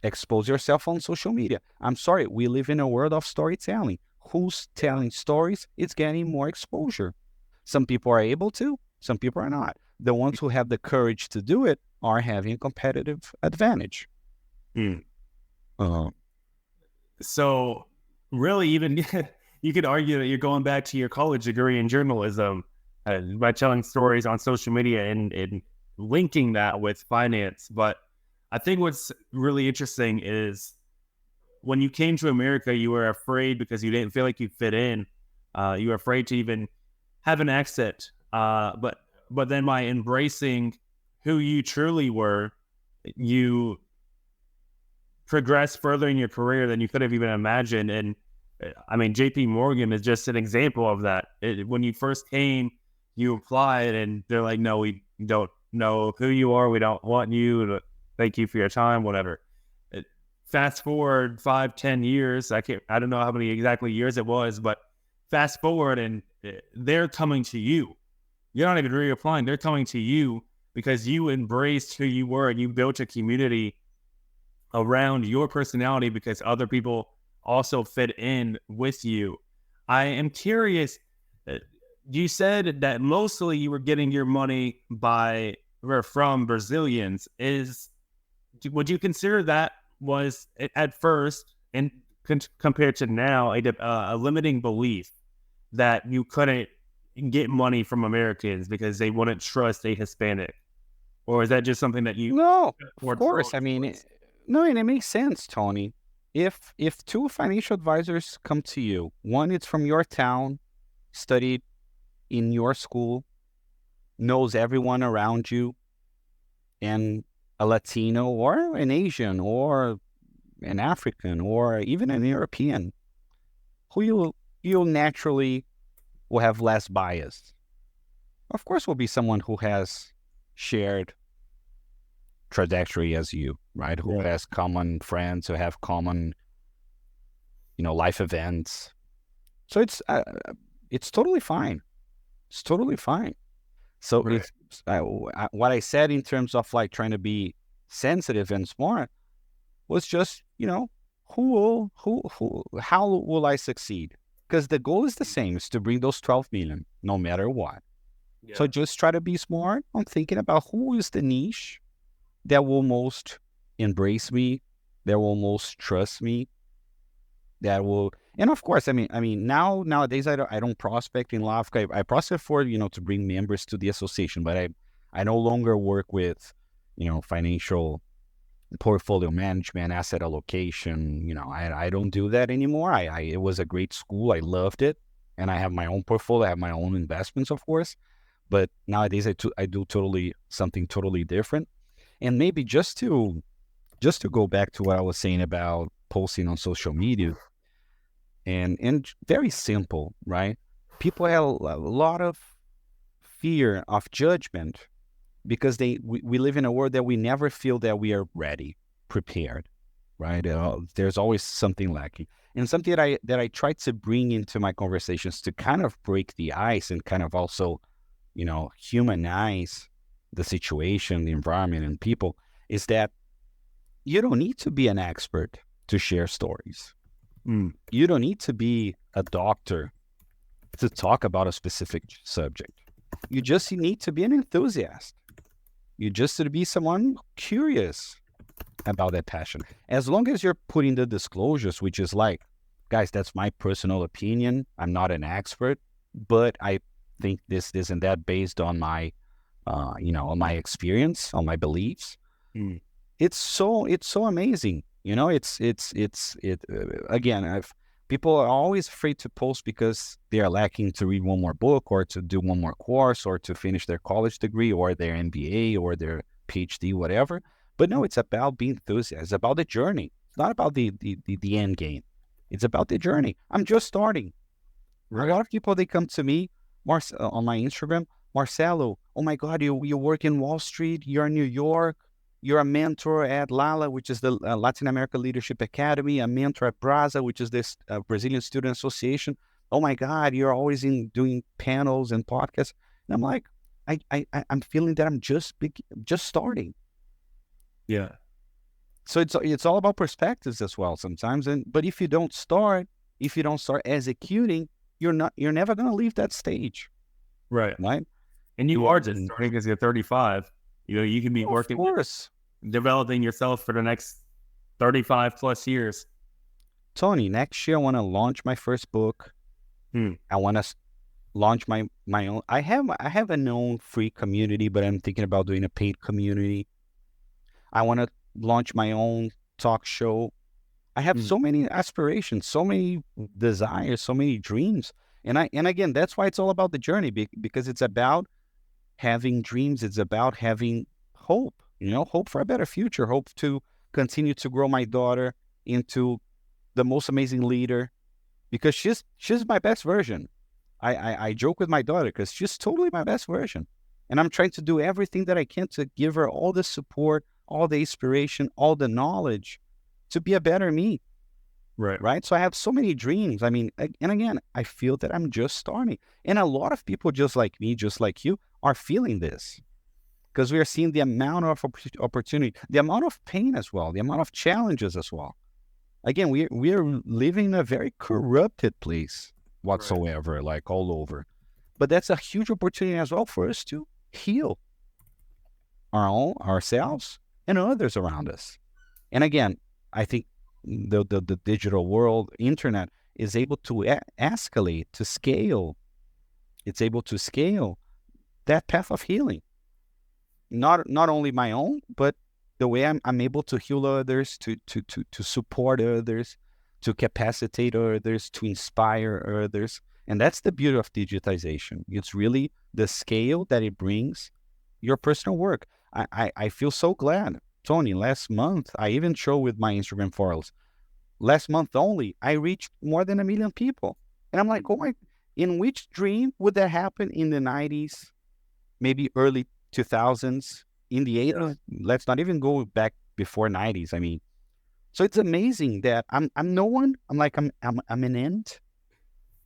Expose yourself on social media. I'm sorry, we live in a world of storytelling. Who's telling stories? It's getting more exposure. Some people are able to, some people are not. The ones who have the courage to do it are having a competitive advantage. So really, even you could argue that you're going back to your college degree in journalism by telling stories on social media and linking that with finance. But I think what's really interesting is when you came to America, you were afraid because you didn't feel like you fit in. You were afraid to even have an exit. But then by embracing who you truly were, you progressed further in your career than you could have even imagined. And I mean, JP Morgan is just an example of that. When you first came, you applied and they're like, no, we don't know who you are. We don't want you. Thank you for your time, whatever. Fast forward 5-10 years. I don't know how many exactly years it was, but fast forward and they're coming to you. You're not even reapplying. They're coming to you because you embraced who you were and you built a community around your personality because other people also fit in with you. I am curious. You said that mostly you were getting your money from Brazilians. Would you consider that was at first, and compared to now, a limiting belief that you couldn't get money from Americans because they wouldn't trust a Hispanic? Or is that just something that you... No, of course. I mean, no, and it makes sense, Tony. If two financial advisors come to you, one is from your town, studied in your school, knows everyone around you, and a Latino or an Asian or an African or even an European, who you naturally will have less bias. Of course, will be someone who has shared trajectory as you, right? Who has common friends, who have common, life events. So it's totally fine. It's totally fine. So Right. it's what I said in terms of like trying to be sensitive and smart was just, how will I succeed? Because the goal is the same, is to bring those 12 million, no matter what. Yeah. So just try to be smart on thinking about who is the niche that will most embrace me, that will most trust me, that will, and of course, nowadays I don't prospect in LAVCA. I prospect for, to bring members to the association, but I no longer work with, financial portfolio management, asset allocation. I don't do that anymore. It was a great school. I loved it. And I have my own portfolio. I have my own investments, of course. But nowadays I do something totally different. And maybe just to go back to what I was saying about posting on social media, and very simple, right? People have a lot of fear of judgment because we live in a world that we never feel that we are ready, prepared, right? There's always something lacking, and something that I try to bring into my conversations to kind of break the ice and kind of also, humanize the situation, the environment, and people, is that you don't need to be an expert to share stories. You don't need to be a doctor to talk about a specific subject. You just need to be an enthusiast. You just need to be someone curious about that passion. As long as you're putting the disclosures, which is like, guys, that's my personal opinion. I'm not an expert, but I think this and that based on my, on my experience, on my beliefs. It's so amazing. Again, people are always afraid to post because they are lacking to read one more book or to do one more course or to finish their college degree or their MBA or their PhD, whatever. But no, it's about being enthusiastic. It's about the journey. It's not about the end game. It's about the journey. I'm just starting. Right. A lot of people, they come to me on my Instagram, Marcelo, oh my God, you work in Wall Street, you're in New York, you're a mentor at LALA, which is the Latin America Leadership Academy, a mentor at BRASA, which is this Brazilian Student Association. Oh my God, you're always doing panels and podcasts. And I'm like, I'm feeling that I'm just starting. Yeah. So it's all about perspectives as well sometimes. But if you don't start executing, you're never going to leave that stage. Right. Right. And you are just starting because you're 35. You can be working, of course, developing yourself for the next 35 plus years. Tony, next year I want to launch my first book. I want to launch my own. I have a known free community, but I'm thinking about doing a paid community. I want to launch my own talk show. I have so many aspirations, so many desires, so many dreams. And again, that's why it's all about the journey, because it's about having dreams. It's about having hope, hope for a better future, hope to continue to grow my daughter into the most amazing leader, because she's my best version. I joke with my daughter because she's totally my best version. And I'm trying to do everything that I can to give her all the support, all the inspiration, all the knowledge to be a better me. Right. So I have so many dreams. And again, I feel that I'm just starting. And a lot of people just like me, just like you, are feeling this because we are seeing the amount of opportunity, the amount of pain as well, the amount of challenges as well. Again, we are living in a very corrupted place whatsoever, like all over. But that's a huge opportunity as well for us to heal ourselves and others around us. And again, I think the digital world, internet, is able to escalate, to scale. It's able to scale that path of healing. Not only my own, but the way I'm able to heal others, to support others, to capacitate others, to inspire others. And that's the beauty of digitization. It's really the scale that it brings your personal work. I feel so glad. Tony, last month, I even showed with my Instagram followers. Last month only, I reached more than 1 million people. And I'm like, oh my, in which dream would that happen in the 90s, maybe early 2000s, in the 80s? Let's not even go back before 90s. I mean, so it's amazing that I'm no one. I'm an ant,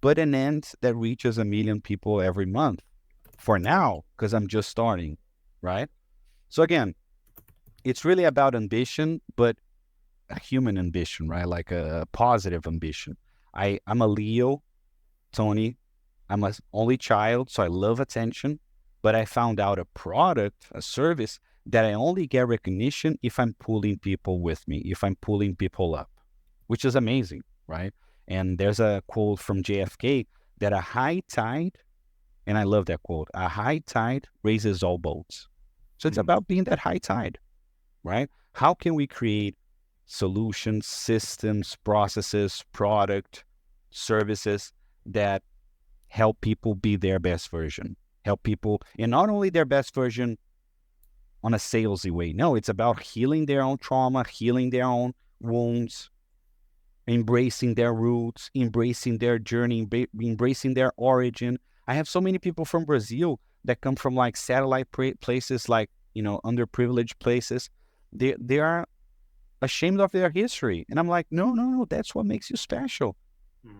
but an ant that reaches 1 million people every month for now, because I'm just starting, right? So again, it's really about ambition, but a human ambition, right? Like a positive ambition. I'm a Leo, Tony. I'm an only child, so I love attention. But I found out a product, a service that I only get recognition if I'm pulling people with me, if I'm pulling people up, which is amazing, right? And there's a quote from JFK that a high tide, and I love that quote, a high tide raises all boats. So it's about being that high tide, right? How can we create solutions, systems, processes, product, services that help people be their best version, help people, and not only their best version on a salesy way. No, it's about healing their own trauma, healing their own wounds, embracing their roots, embracing their journey, embracing their origin. I have so many people from Brazil that come from like satellite places, like, underprivileged places. They are ashamed of their history. And I'm like, no, that's what makes you special.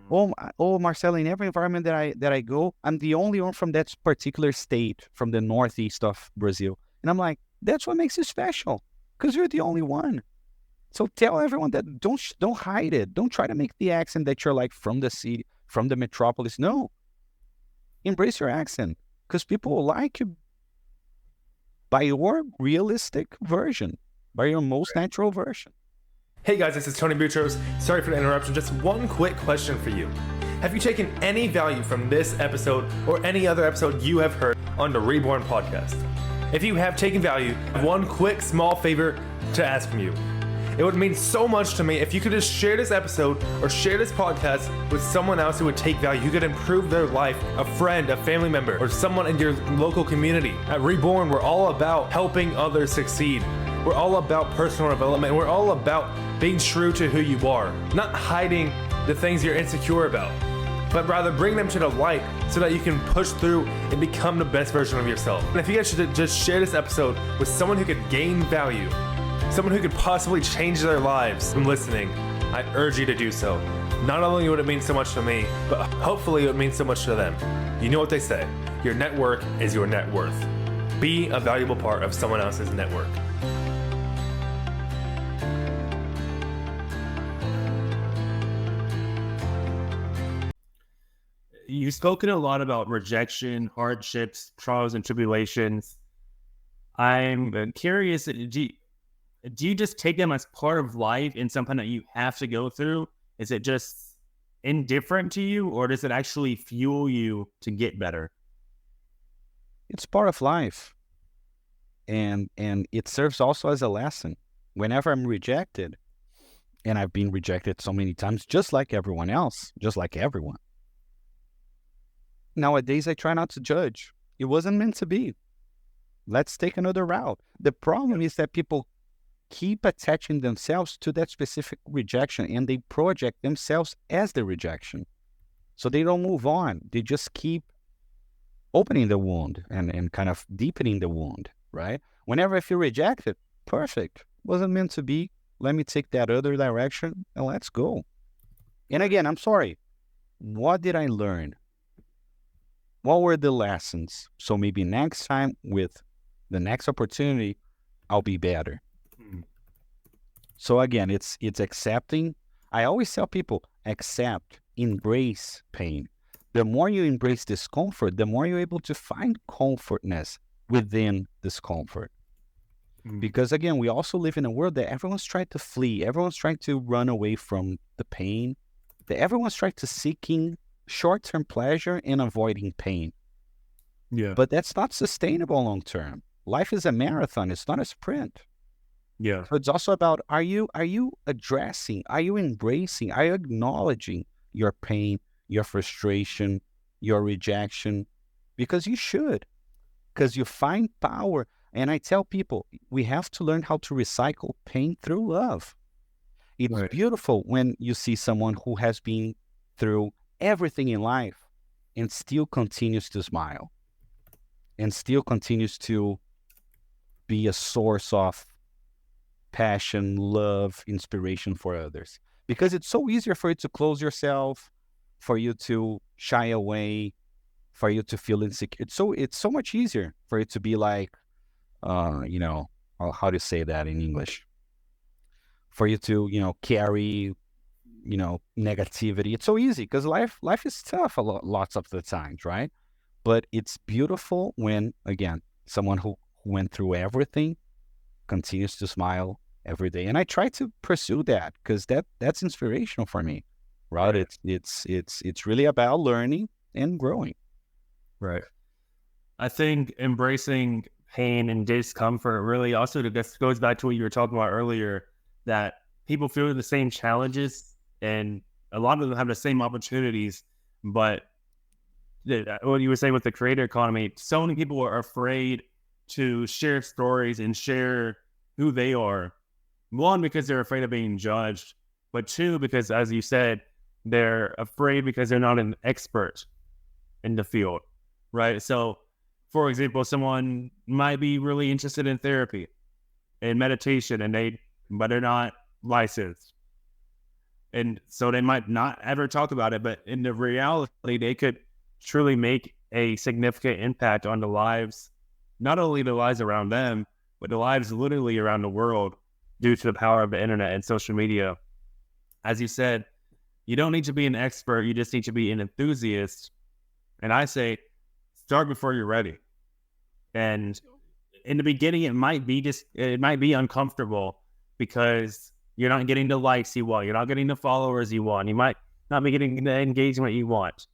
Oh, Marcelo, in every environment that I go, I'm the only one from that particular state, from the northeast of Brazil. And I'm like, that's what makes you special, because you're the only one. So tell everyone that don't hide it. Don't try to make the accent that you're like from the city, from the metropolis. No, embrace your accent, because people will like you by your realistic version, by your most natural version. Hey guys, this is Tony Boutros. Sorry for the interruption. Just one quick question for you. Have you taken any value from this episode or any other episode you have heard on the Reborn podcast? If you have taken value, one quick small favor to ask from you. It would mean so much to me if you could just share this episode or share this podcast with someone else who would take value, who could improve their life, a friend, a family member, or someone in your local community. At Reborn, we're all about helping others succeed. We're all about personal development. We're all about being true to who you are, not hiding the things you're insecure about, but rather bring them to the light so that you can push through and become the best version of yourself. And if you guys should just share this episode with someone who could gain value, someone who could possibly change their lives from listening, I urge you to do so. Not only would it mean so much to me, but hopefully it would mean so much to them. You know what they say, your network is your net worth. Be a valuable part of someone else's network. You've spoken a lot about rejection, hardships, trials, and tribulations. I'm curious, do you just take them as part of life and something that you have to go through? Is it just indifferent to you, or does it actually fuel you to get better? It's part of life. And it serves also as a lesson. Whenever I'm rejected, and I've been rejected so many times, just like everyone else, just like everyone. Nowadays, I try not to judge. It wasn't meant to be. Let's take another route. The problem is that people keep attaching themselves to that specific rejection, and they project themselves as the rejection. So they don't move on. They just keep opening the wound and kind of deepening the wound, right? Whenever I feel rejected, perfect. Wasn't meant to be. Let me take that other direction and let's go. And again, I'm sorry. What did I learn? What were the lessons? So maybe next time with the next opportunity, I'll be better. So again, it's accepting. I always tell people, accept, embrace pain. The more you embrace discomfort, the more you're able to find comfortness within discomfort. Because again, we also live in a world that everyone's trying to flee. Everyone's trying to run away from the pain. That everyone's trying to seeking short-term pleasure and avoiding pain. Yeah. But that's not sustainable long-term. Life is a marathon. It's not a sprint. Yeah. So it's also about, are you addressing, are you embracing, are you acknowledging your pain, your frustration, your rejection? Because you should. Because you find power. And I tell people, we have to learn how to recycle pain through love. It's beautiful when you see someone who has been through everything in life and still continues to smile and still continues to be a source of passion, love, inspiration for others. Because it's so easier for you to close yourself, for you to shy away, for you to feel insecure. It's so much easier for it to be like, how do you say that in English? For you to, carry, negativity. It's so easy because life is tough lots of the times, right? But it's beautiful when, again, someone who went through everything continues to smile every day. And I try to pursue that because that's inspirational for me, right? It's really about learning and growing. Right. I think embracing pain and discomfort really also this goes back to what you were talking about earlier, that people feel the same challenges and a lot of them have the same opportunities, but what you were saying with the creator economy, so many people are afraid to share stories and share who they are. One, because they're afraid of being judged, but two, because as you said, they're afraid because they're not an expert in the field, right? So, for example, someone might be really interested in therapy and meditation, but they're not licensed, and so they might not ever talk about it. But in the reality, they could truly make a significant impact on the lives, not only the lives around them, but the lives literally around the world due to the power of the internet and social media. As you said, you don't need to be an expert. You just need to be an enthusiast. And I say, start before you're ready. And in the beginning, it might be uncomfortable because you're not getting the likes you want. You're not getting the followers you want. You might not be getting the engagement you want.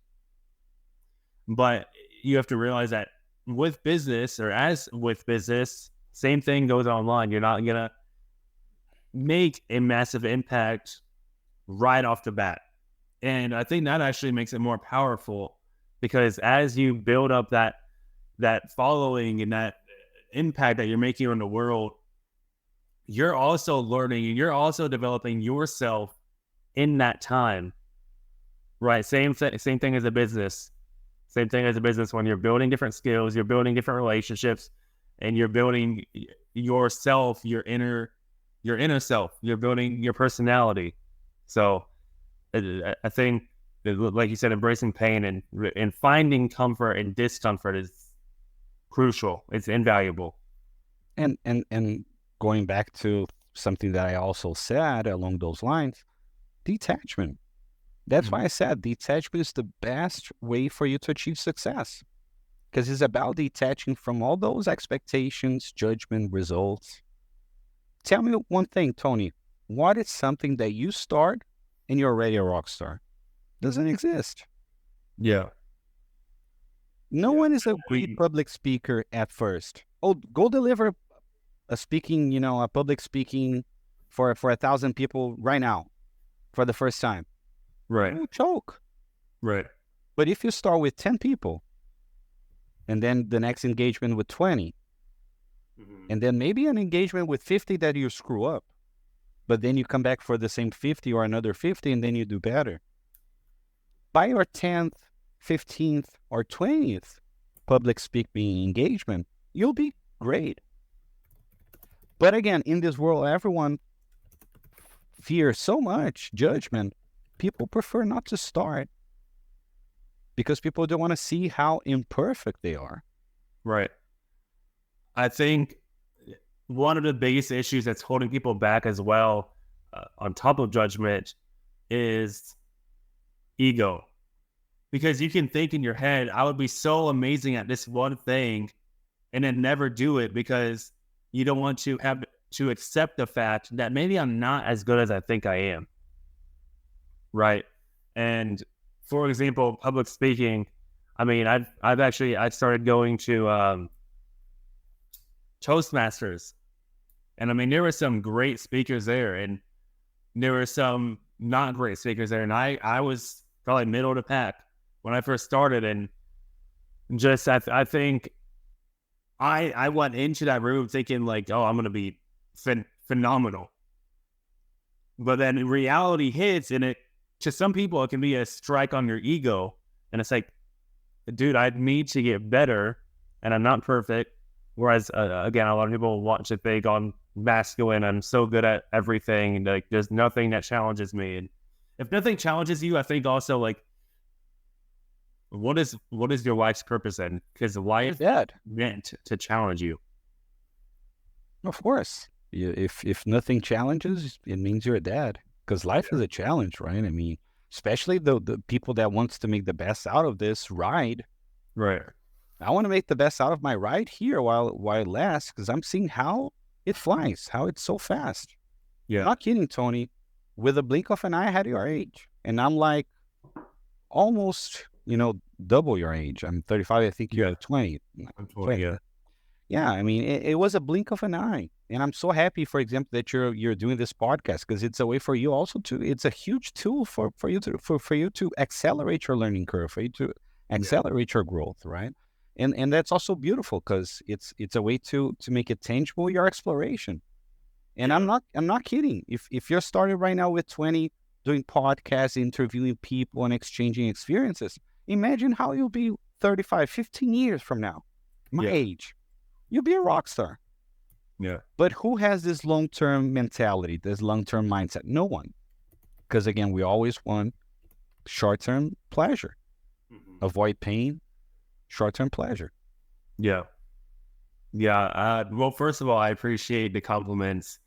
But you have to realize that with business, or as with business, same thing goes online. You're not going to make a massive impact right off the bat. And I think that actually makes it more powerful, because as you build up that following and that impact that you're making on the world, you're also learning and you're also developing yourself in that time, right? Same thing as a business. Same thing as a business when you're building different skills, you're building different relationships, and you're building yourself, your inner self. You're building your personality. So I think, like you said, embracing pain and finding comfort and discomfort is crucial. It's invaluable. And going back to something that I also said along those lines, detachment. That's why I said detachment is the best way for you to achieve success, because it's about detaching from all those expectations, judgment, results. Tell me one thing, Tony. What is something that you start and you're already a rock star? Doesn't exist. Yeah. No one is a great public speaker at first. Oh, go deliver a public speaking for 1,000 people right now for the first time. Right. You'll choke. Right. But if you start with 10 people, and then the next engagement with 20, and then maybe an engagement with 50 that you screw up, but then you come back for the same 50 or another 50, and then you do better. By your 10th, 15th, or 20th public speaking engagement, you'll be great. But again, in this world, everyone fears so much judgment. People prefer not to start because people don't want to see how imperfect they are. Right. I think one of the biggest issues that's holding people back as well, on top of judgment, is ego. Because you can think in your head, I would be so amazing at this one thing, and then never do it because you don't want to have to accept the fact that maybe I'm not as good as I think I am. Right. And for example, public speaking, I mean, I started going to Toastmasters, and I mean, there were some great speakers there, and there were some not great speakers there, and I was probably middle of the pack when I first started, and just I think I went into that room thinking like, oh, I'm gonna be phenomenal, but then reality hits and it to some people, it can be a strike on your ego. And it's like, dude, I need to get better and I'm not perfect. Whereas, again, a lot of people want to think I'm masculine. I'm so good at everything. And like, there's nothing that challenges me. And if nothing challenges you, I think also like, what is your life's purpose then? Because life meant to challenge you. Of course. If nothing challenges, it means you're a dad. Because life is a challenge, right? I mean, especially the people that wants to make the best out of this ride. Right. I want to make the best out of my ride here while it lasts, because I'm seeing how it flies, how it's so fast. Yeah. Not kidding, Tony. With a blink of an eye, I had your age. And I'm like almost, double your age. I'm 35. I think you're 20. I'm 20, yeah. Yeah, I mean, it was a blink of an eye. And I'm so happy, for example, that you're doing this podcast, because it's a way for you also it's a huge tool for you to accelerate your learning curve, for you to accelerate your growth, right? And that's also beautiful, because it's a way to make it tangible, your exploration. And I'm not kidding. If you're starting right now with 20, doing podcasts, interviewing people and exchanging experiences, imagine how you'll be 35, 15 years from now, my age. You'll be a rock star. Yeah. But who has this long-term mentality, this long-term mindset? No one. Because again, we always want short-term pleasure. Mm-hmm. Avoid pain, short-term pleasure. Yeah. Yeah. Well, first of all, I appreciate the compliments.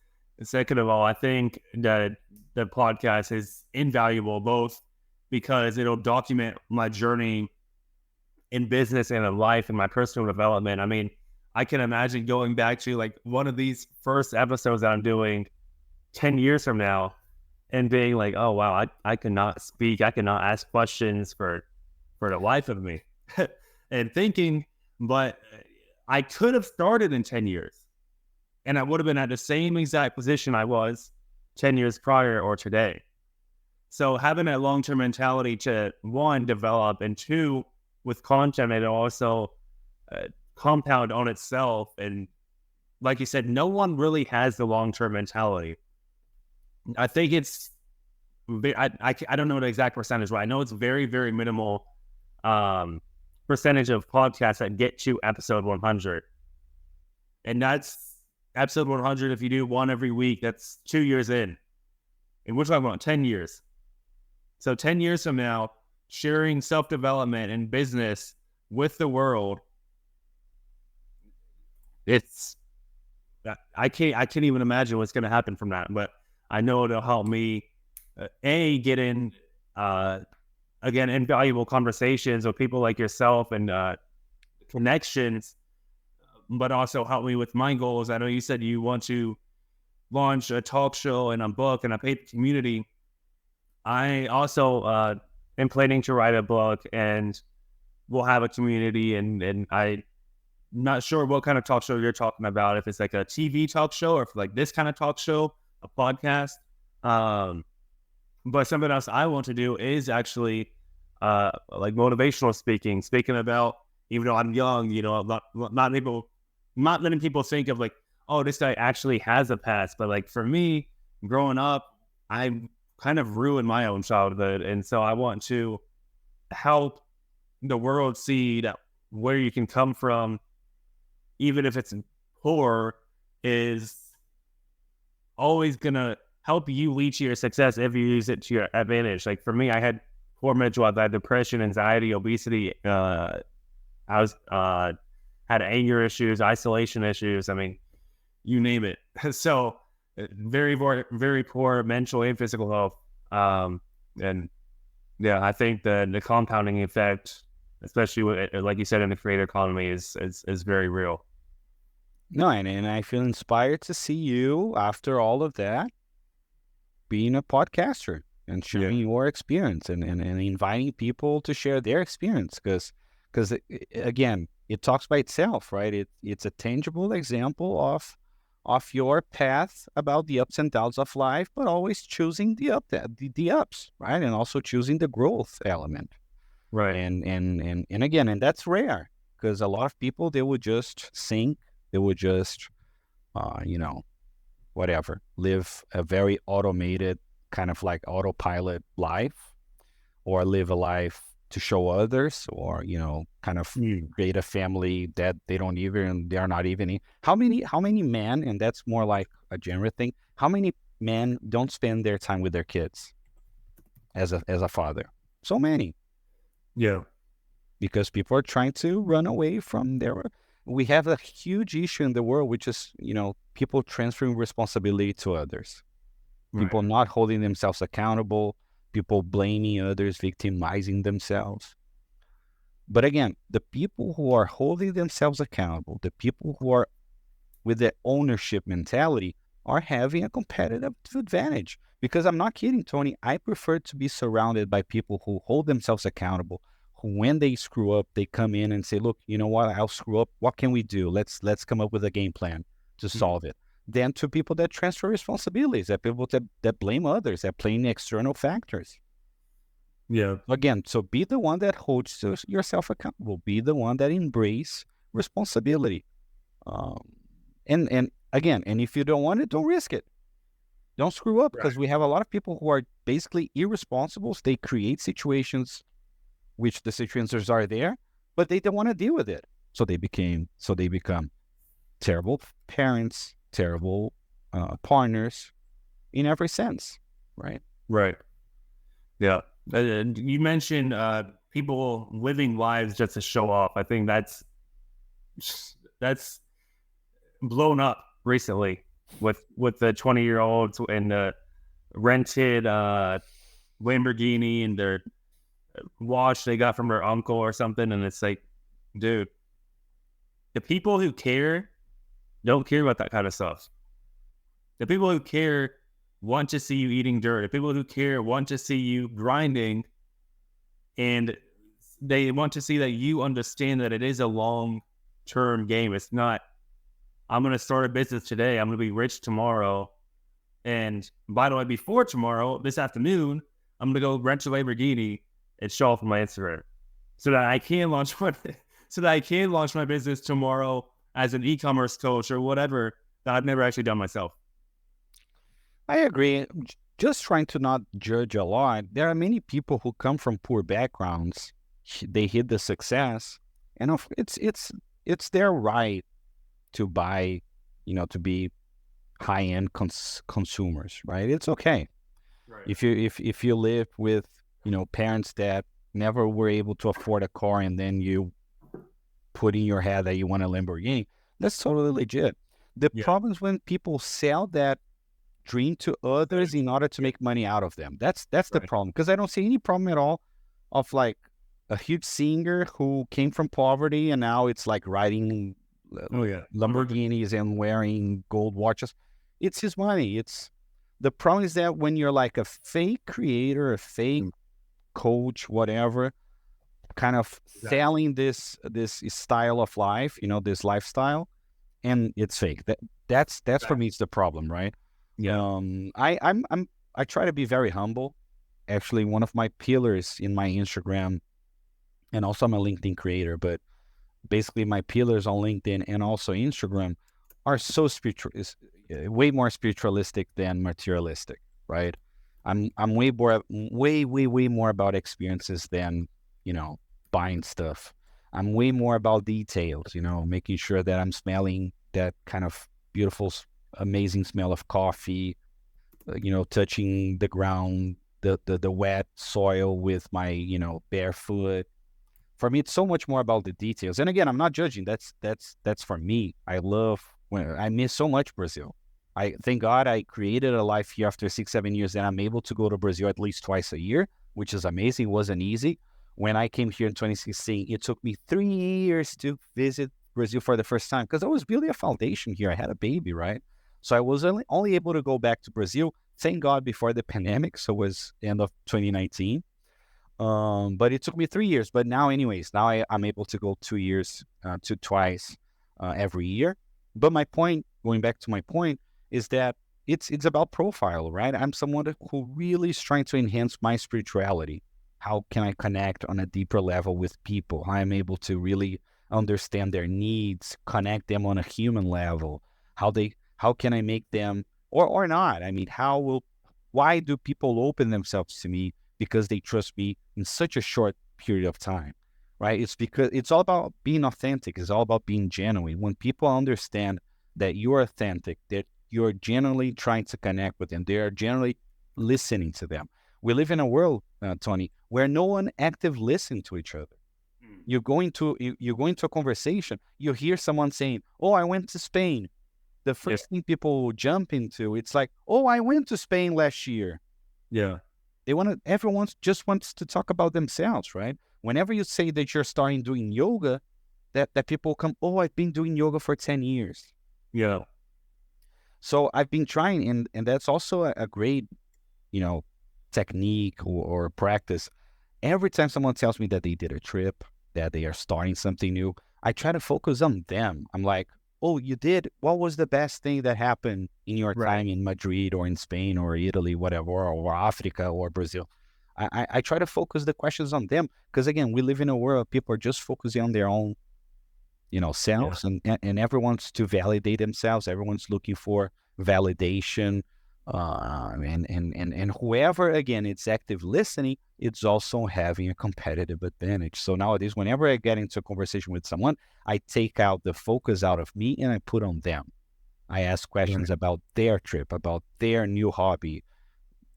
Second of all, I think that the podcast is invaluable, both because it'll document my journey in business and in life and my personal development. I mean, I can imagine going back to like one of these first episodes that I'm doing 10 years from now and being like, oh, wow, I cannot speak. I cannot ask questions for the life of me and thinking, but I could have started in 10 years and I would have been at the same exact position I was 10 years prior or today. So having that long-term mentality to, one, develop, and two, with content, it also compound on itself. And like you said, no one really has the long-term mentality. I think it's, I don't know the exact percentage, but I know it's very, very minimal percentage of podcasts that get to episode 100. And that's episode 100. If you do one every week, that's 2 years in. And we're talking about 10 years. So 10 years from now, sharing self-development and business with the world, I can't even imagine what's going to happen from that. But I know it'll help me, get in, again, invaluable conversations with people like yourself and connections, but also help me with my goals. I know you said you want to launch a talk show and a book and a paid community. I also am planning to write a book, and we'll have a community, and I'm not sure what kind of talk show you're talking about, if it's like a TV talk show or if like this kind of talk show, a podcast. But something else I want to do is actually like motivational speaking about, even though I'm young, not letting people think of like, oh, this guy actually has a past. But like for me, growing up, I kind of ruined my own childhood. And so I want to help the world see that where you can come from, even if it's poor, is always going to help you reach your success if you use it to your advantage. Like for me, I had poor mental health. I had depression, anxiety, obesity. I had anger issues, isolation issues. I mean, you name it. So very, very poor mental and physical health. And yeah, I think the compounding effect, especially with, like you said, in the creator economy, is very real. No, and I feel inspired to see you after all of that being a podcaster and sharing your experience and inviting people to share their experience, because again, it talks by itself, right? It's a tangible example of your path about the ups and downs of life, but always choosing the ups, right? And also choosing the growth element. Right. And again, and that's rare, because a lot of people, they would just sink, they would just, whatever, live a very automated kind of like autopilot life, or live a life to show others, or kind of create a family that they're not even in. How many men, and that's more like a general thing, how many men don't spend their time with their kids as a father? So many. Yeah. Because people are trying to run away from we have a huge issue in the world, which is, people transferring responsibility to others, people not holding themselves accountable, people blaming others, victimizing themselves. But again, the people who are holding themselves accountable, the people who are with the ownership mentality, are having a competitive advantage. Because I'm not kidding, Tony, I prefer to be surrounded by people who hold themselves accountable, who, when they screw up, they come in and say, look, you know what, I'll screw up. What can we do? Let's come up with a game plan to solve it. Than to people that transfer responsibilities, that people that blame others, that blame external factors. Yeah. Again, so be the one that holds yourself accountable. Be the one that embrace responsibility. And again, and if you don't want it, don't risk it. Don't screw up, because we have a lot of people who are basically irresponsible. They create situations, which the situations are there, but they don't want to deal with it. So they become terrible parents, terrible partners in every sense, right? Right. Yeah. You mentioned people living lives just to show off. I think that's blown up recently with the 20-year-olds and the rented Lamborghini and their watch they got from their uncle or something. And it's like, dude, the people who care don't care about that kind of stuff. The people who care want to see you eating dirt. The people who care want to see you grinding, and they want to see that you understand that it is a long-term game. It's not, I'm going to start a business today, I'm going to be rich tomorrow. And by the way, before tomorrow, this afternoon, I'm going to go rent a Lamborghini and show off on my Instagram so that I can launch my business tomorrow as an e-commerce coach or whatever that I've never actually done myself. I agree. Just trying to not judge a lot. There are many people who come from poor backgrounds. They hit the success, and it's their right to buy, to be high-end consumers, right? It's okay. Right. If you live with parents that never were able to afford a car, and then you put in your head that you want a Lamborghini, that's totally legit. The problem is when people sell that dream to others in order to make money out of them. That's the problem. Because I don't see any problem at all of like a huge singer who came from poverty and now it's like riding Lamborghinis and wearing gold watches. It's his money. The problem is that when you're like a fake creator, a fake coach, whatever, kind of selling this style of life, this lifestyle, and it's fake. That's for me, it's the problem, right? Yeah. I try to be very humble. Actually, one of my pillars in my Instagram, and also I'm a LinkedIn creator, but basically my pillars on LinkedIn and also Instagram are so spiritual, way more spiritualistic than materialistic, right? I'm way more about experiences than buying stuff. I'm way more about details, making sure that I'm smelling that kind of beautiful, amazing smell of coffee, touching the ground, the wet soil with my, barefoot. For me, it's so much more about the details. And again, I'm not judging. That's for me. I miss so much Brazil. I thank God I created a life here after 6-7 years that I'm able to go to Brazil at least twice a year, which is amazing. It wasn't easy. When I came here in 2016, it took me 3 years to visit Brazil for the first time because I was building a foundation here. I had a baby, right? So I was only able to go back to Brazil, thank God, before the pandemic. So it was end of 2019. But it took me 3 years. But now, anyways, I'm able to go 2 years to twice every year. But my point, going back to my point, is that it's about profile, right? I'm someone who really is trying to enhance my spirituality. How can I connect on a deeper level with people? How I'm able to really understand their needs, connect them on a human level. How can I make them or not? I mean, how will why do people open themselves to me? Because they trust me in such a short period of time, right? It's because it's all about being authentic. It's all about being genuine. When people understand that you're authentic, that you're genuinely trying to connect with them, they are generally listening to them. We live in a world, Tony, where no one active listen to each other. You go into a conversation, you hear someone saying, "Oh, I went to Spain." The first thing people will jump into, it's like, "Oh, I went to Spain last year." Yeah. Everyone just wants to talk about themselves, right? Whenever you say that you're starting doing yoga, that people come, "Oh, I've been doing yoga for 10 years." Yeah. So I've been trying, and that's also a great, technique or practice. Every time someone tells me that they did a trip, that they are starting something new, I try to focus on them. I'm like, "Oh, you did? What was the best thing that happened in your time in Madrid or in Spain or Italy, whatever, or Africa or Brazil?" I try to focus the questions on them because, again, we live in a world people are just focusing on their own, selves, and everyone's to validate themselves. Everyone's looking for validation. And whoever, again, it's active listening, it's also having a competitive advantage. So nowadays, whenever I get into a conversation with someone, I take out the focus out of me and I put on them. I ask questions about their trip, about their new hobby,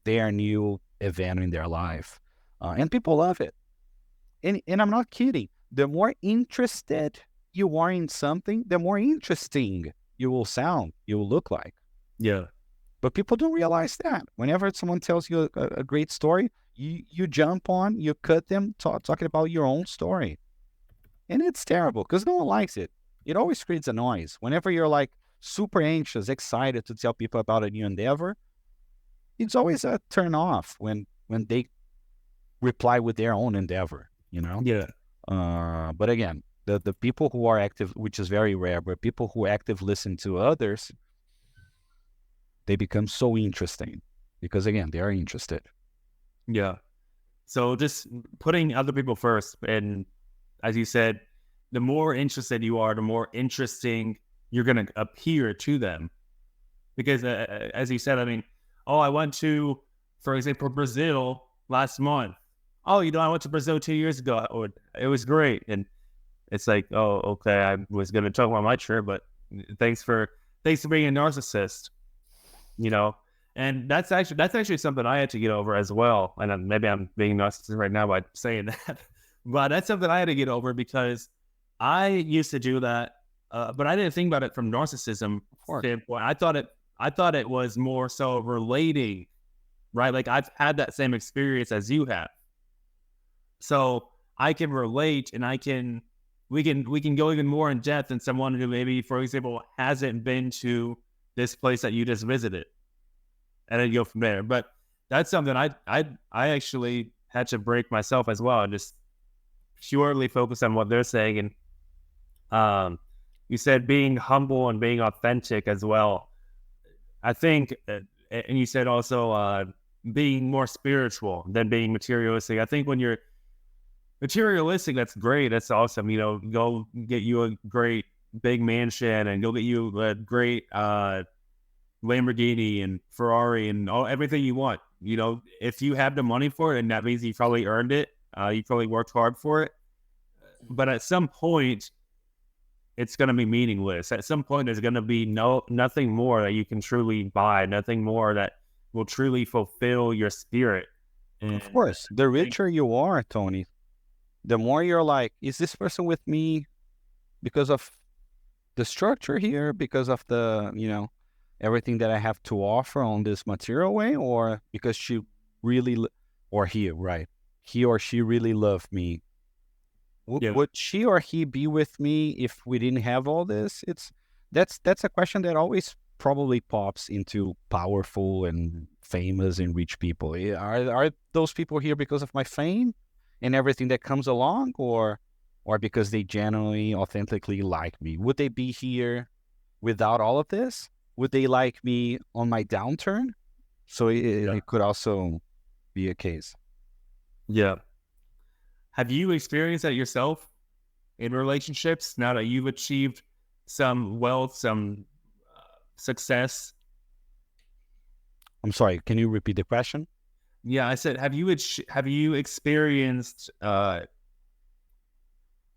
their new event in their life. And people love it. And I'm not kidding. The more interested you are in something, the more interesting you will sound, you will look like. Yeah. But people don't realize that. Whenever someone tells you a great story, you jump on, you cut them talking about your own story. And it's terrible because no one likes it. It always creates a noise. Whenever you're like super anxious, excited to tell people about a new endeavor, it's always a turn off when they reply with their own endeavor, Yeah. But again, the people who are active, which is very rare, but people who active listen to others, they become so interesting because, again, they are interested. Yeah. So just putting other people first. And as you said, the more interested you are, the more interesting you're going to appear to them. Because as you said, I mean, I went to, for example, Brazil last month. Oh, I went to Brazil 2 years ago. It was great. And it's like, oh, okay, I was going to talk about my trip, but thanks for being a narcissist. And that's actually something I had to get over as well. And maybe I'm being narcissistic right now by saying that, but that's something I had to get over because I used to do that, but I didn't think about it from narcissism standpoint. I thought it was more so relating, right? Like I've had that same experience as you have, so I can relate, and we can go even more in depth than someone who maybe, for example, hasn't been to this place that you just visited, and then go from there. But that's something I actually had to break myself as well, and just purely focus on what they're saying. And you said being humble and being authentic as well. I think, and you said also being more spiritual than being materialistic. I think when you're materialistic, that's great. That's awesome. Go get you a great big mansion and go get you a great Lamborghini and Ferrari and everything you want. If you have the money for it, and that means you probably earned it. You probably worked hard for it. But at some point, it's going to be meaningless. At some point, there's going to be nothing more that you can truly buy, nothing more that will truly fulfill your spirit. And of course, the richer you are, Tony, the more you're like, is this person with me because of the structure here, because of the, everything that I have to offer on this material way, or because she really, or he, right? He or she really loved me. Would she or he be with me if we didn't have all this? That's a question that always probably pops into powerful and famous and rich people. Are those people here because of my fame and everything that comes along, or because they genuinely, authentically like me? Would they be here without all of this? Would they like me on my downturn? So it could also be a case. Yeah. Have you experienced that yourself in relationships now that you've achieved some wealth, some success? I'm sorry, can you repeat the question? Yeah, I said, have you experienced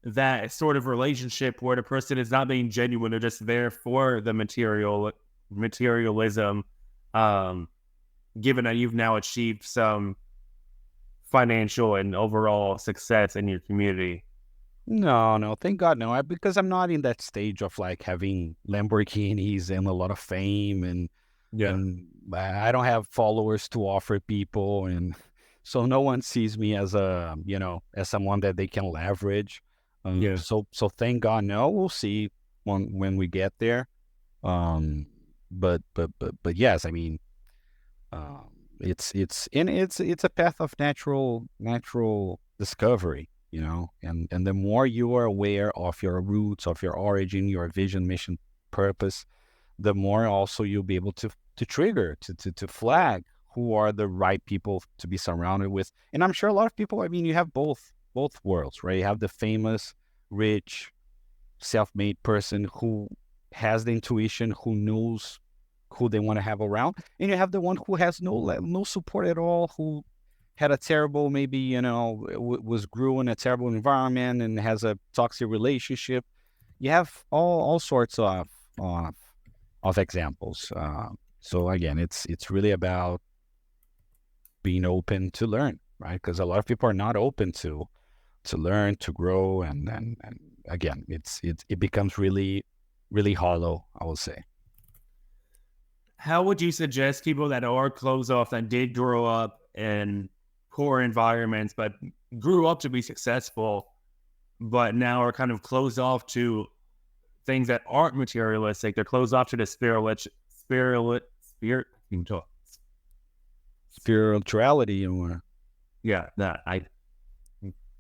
that sort of relationship where the person is not being genuine, they're just there for the materialism, um, given that you've now achieved some financial and overall success in your community? No, no, thank God, no. Because I'm not in that stage of like having Lamborghinis and a lot of fame, Yeah. and I don't have followers to offer people, and so no one sees me as a, as someone that they can leverage. Yeah. So thank God, no. We'll see when we get there. Um, but yes, I mean, um, it's a path of natural discovery, and the more you are aware of your roots, of your origin, your vision, mission, purpose, the more also you'll be able to trigger, to flag who are the right people to be surrounded with. And I'm sure a lot of people, I mean, you have both worlds, right? You have the famous, rich, self-made person who has the intuition, who knows who they want to have around, and you have the one who has no support at all, who had a terrible, maybe, was grew in a terrible environment and has a toxic relationship. You have all sorts of of examples. So again, it's really about being open to learn, right? Because a lot of people are not open to learn, to grow, and again, it becomes really hollow, I would say. How would you suggest people that are closed off, that did grow up in poor environments, but grew up to be successful, but now are kind of closed off to things that aren't materialistic? They're closed off to the spirit. Spirituality, or Yeah, that I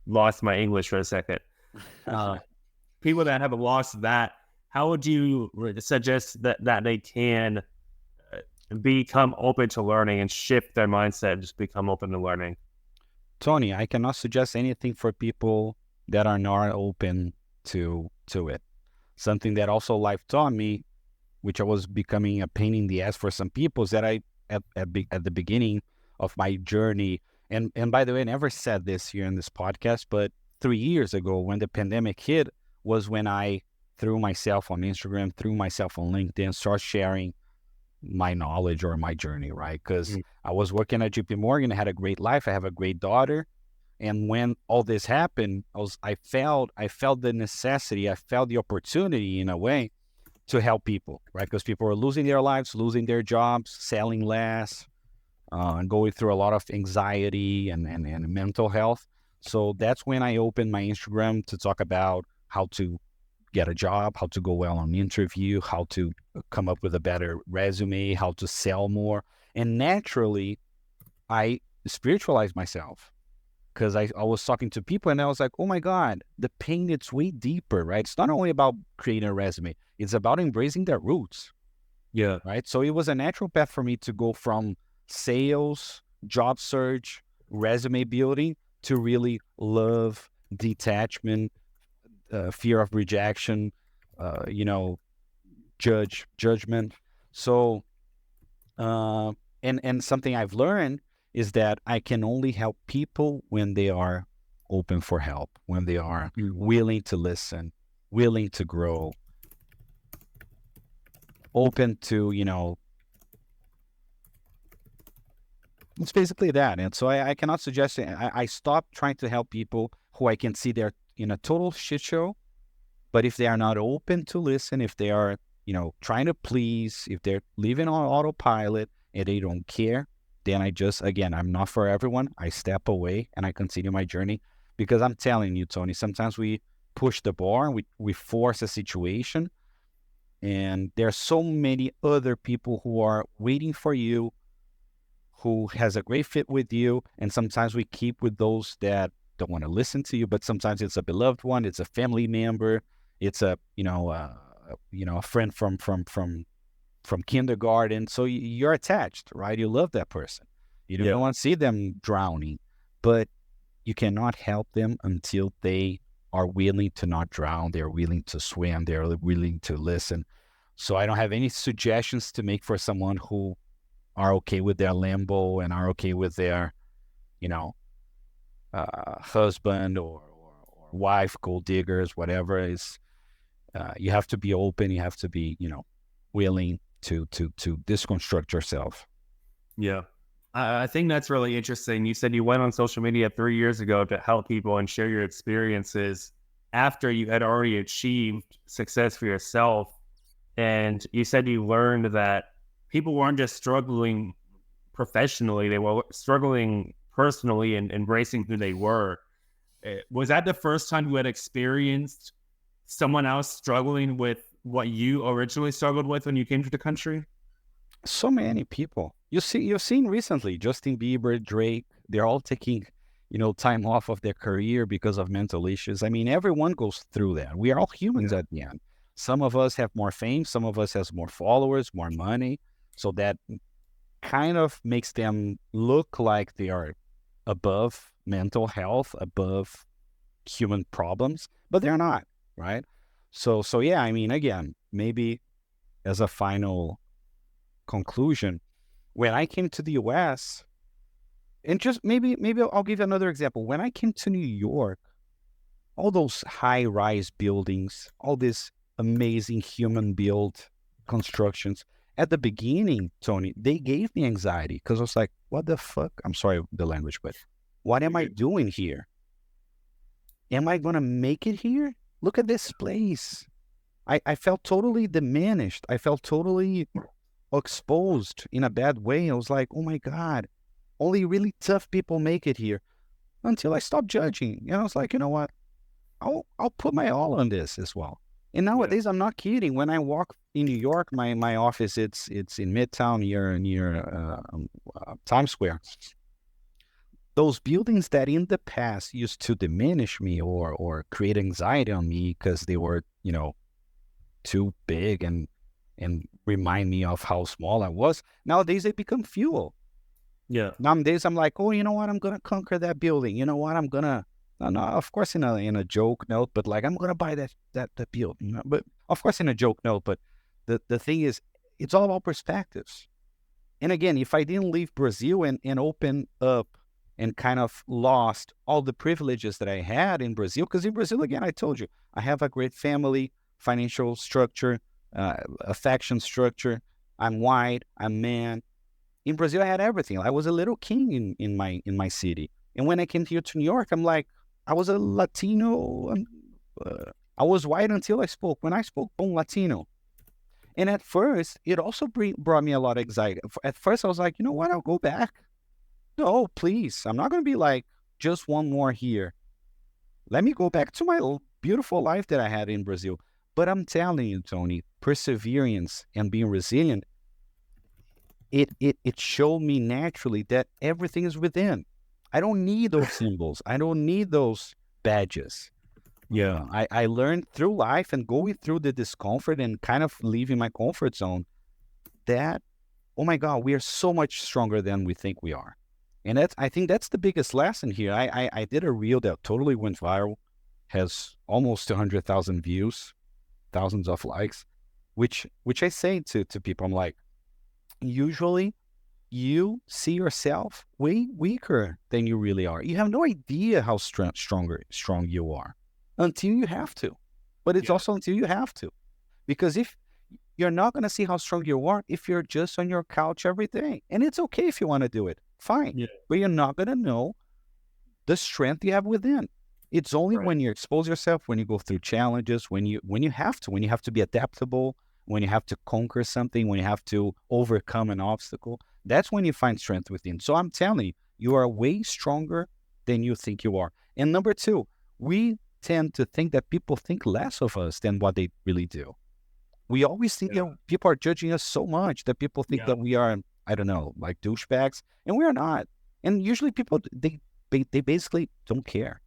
lost my English for a second. Uh, People that have lost that, how would you suggest that they can become open to learning and shift their mindset, just become open to learning? Tony, I cannot suggest anything for people that are not open to it. Something that also life taught me, which I was becoming a pain in the ass for some people, is that at the beginning of my journey, and by the way, I never said this here in this podcast, but 3 years ago when the pandemic hit was when I threw myself on Instagram, threw myself on LinkedIn, start sharing my knowledge or my journey, right? Because I was working at JP Morgan, I had a great life, I have a great daughter. And when all this happened, I felt the necessity, I felt the opportunity in a way to help people, right? Because people are losing their lives, losing their jobs, selling less, and going through a lot of anxiety and mental health. So that's when I opened my Instagram to talk about how to get a job, how to go well on an interview, how to come up with a better resume, how to sell more. And naturally, I spiritualized myself because I was talking to people and I was like, oh my God, the pain, it's way deeper, right? It's not only about creating a resume, it's about embracing their roots, Yeah. right? So it was a natural path for me to go from sales, job search, resume building to really love, detachment, fear of rejection, you know, judgment. So, and something I've learned is that I can only help people when they are open for help, when they are willing to listen, willing to grow, open to, it's basically that. And so I cannot suggest it. I stopped trying to help people who I can see they're in a total shit show. But if they are not open to listen, if they are, trying to please, if they're living on autopilot and they don't care, then again, I'm not for everyone. I step away and I continue my journey because I'm telling you, Tony, sometimes we push the bar, we force a situation, and there are so many other people who are waiting for you, who has a great fit with you. And sometimes we keep with those that don't want to listen to you, but sometimes it's a beloved one, it's a family member, it's a a friend from kindergarten. So you're attached, right? You love that person. You don't Yeah. want to see them drowning, but you cannot help them until they are willing to not drown. They're willing to swim. They're willing to listen. So I don't have any suggestions to make for someone who are okay with their Lambo and are okay with their, you know, husband or wife, gold diggers, whatever is. You have to be open. You have to be, willing to deconstruct yourself. Yeah. I think that's really interesting. You said you went on social media 3 years ago to help people and share your experiences after you had already achieved success for yourself. And you said you learned that people weren't just struggling professionally, they were struggling personally and embracing who they were. Was that the first time you had experienced someone else struggling with what you originally struggled with when you came to the country? So many people. You've seen recently Justin Bieber, Drake, they're all taking, time off of their career because of mental issues. I mean, everyone goes through that. We are all humans at the end. Some of us have more fame, some of us has more followers, more money. So that kind of makes them look like they are above mental health, above human problems, but they're not, right? So yeah, I mean, again, maybe as a final conclusion, when I came to the US, and just maybe I'll give you another example. When I came to New York, all those high-rise buildings, all these amazing human-built constructions, at the beginning, Tony, they gave me anxiety because I was like, what the fuck? I'm sorry the language, but what am I doing here? Am I going to make it here? Look at this place. I felt totally diminished. I felt totally exposed in a bad way. I was like, oh my God, only really tough people make it here. Until I stopped judging. I was like, you know what? I'll put my all on this as well. And nowadays, I'm not kidding. When I walk in New York, my office, it's in Midtown near Times Square. Those buildings that in the past used to diminish me or create anxiety on me because they were, too big and remind me of how small I was. Nowadays, they become fuel. Yeah. Nowadays, I'm like, oh, you know what? I'm going to conquer that building. You know what? I'm going to, no, of course, in a joke note, but like, I'm going to buy that building. But of course, in a joke note, but the thing is, it's all about perspectives. And again, if I didn't leave Brazil and open up and kind of lost all the privileges that I had in Brazil, because in Brazil, again, I told you, I have a great family, financial structure, affection structure. I'm white, I'm man. In Brazil, I had everything. I was a little king in my city. And when I came here to New York, I'm like, I was a Latino. I was white until I spoke. When I spoke, boom, Latino. And at first, it also brought me a lot of anxiety. At first, I was like, you know what? I'll go back. No, please. I'm not going to be like just one more here. Let me go back to my beautiful life that I had in Brazil. But I'm telling you, Tony, perseverance and being resilient, it showed me naturally that everything is within. I don't need those symbols. I don't need those badges. Yeah. I learned through life and going through the discomfort and kind of leaving my comfort zone that, oh my God, we are so much stronger than we think we are. And I think that's the biggest lesson here. I did a reel that totally went viral, has almost 200,000 views, thousands of likes, which I say to people, I'm like, usually you see yourself way weaker than you really are. You have no idea how strong you are until you have to. But it's also until you have to. Because if you're not going to see how strong you are if you're just on your couch every day. And it's okay if you want to do it. Fine. Yeah. But you're not going to know the strength you have within. It's only when you expose yourself, when you go through challenges, when you have to be adaptable, when you have to conquer something, when you have to overcome an obstacle. That's when you find strength within. So I'm telling you, you are way stronger than you think you are. And number two, we tend to think that people think less of us than what they really do. We always think that people are judging us so much that people think that we are, I don't know, like douchebags, and we are not. And usually people, they basically don't care.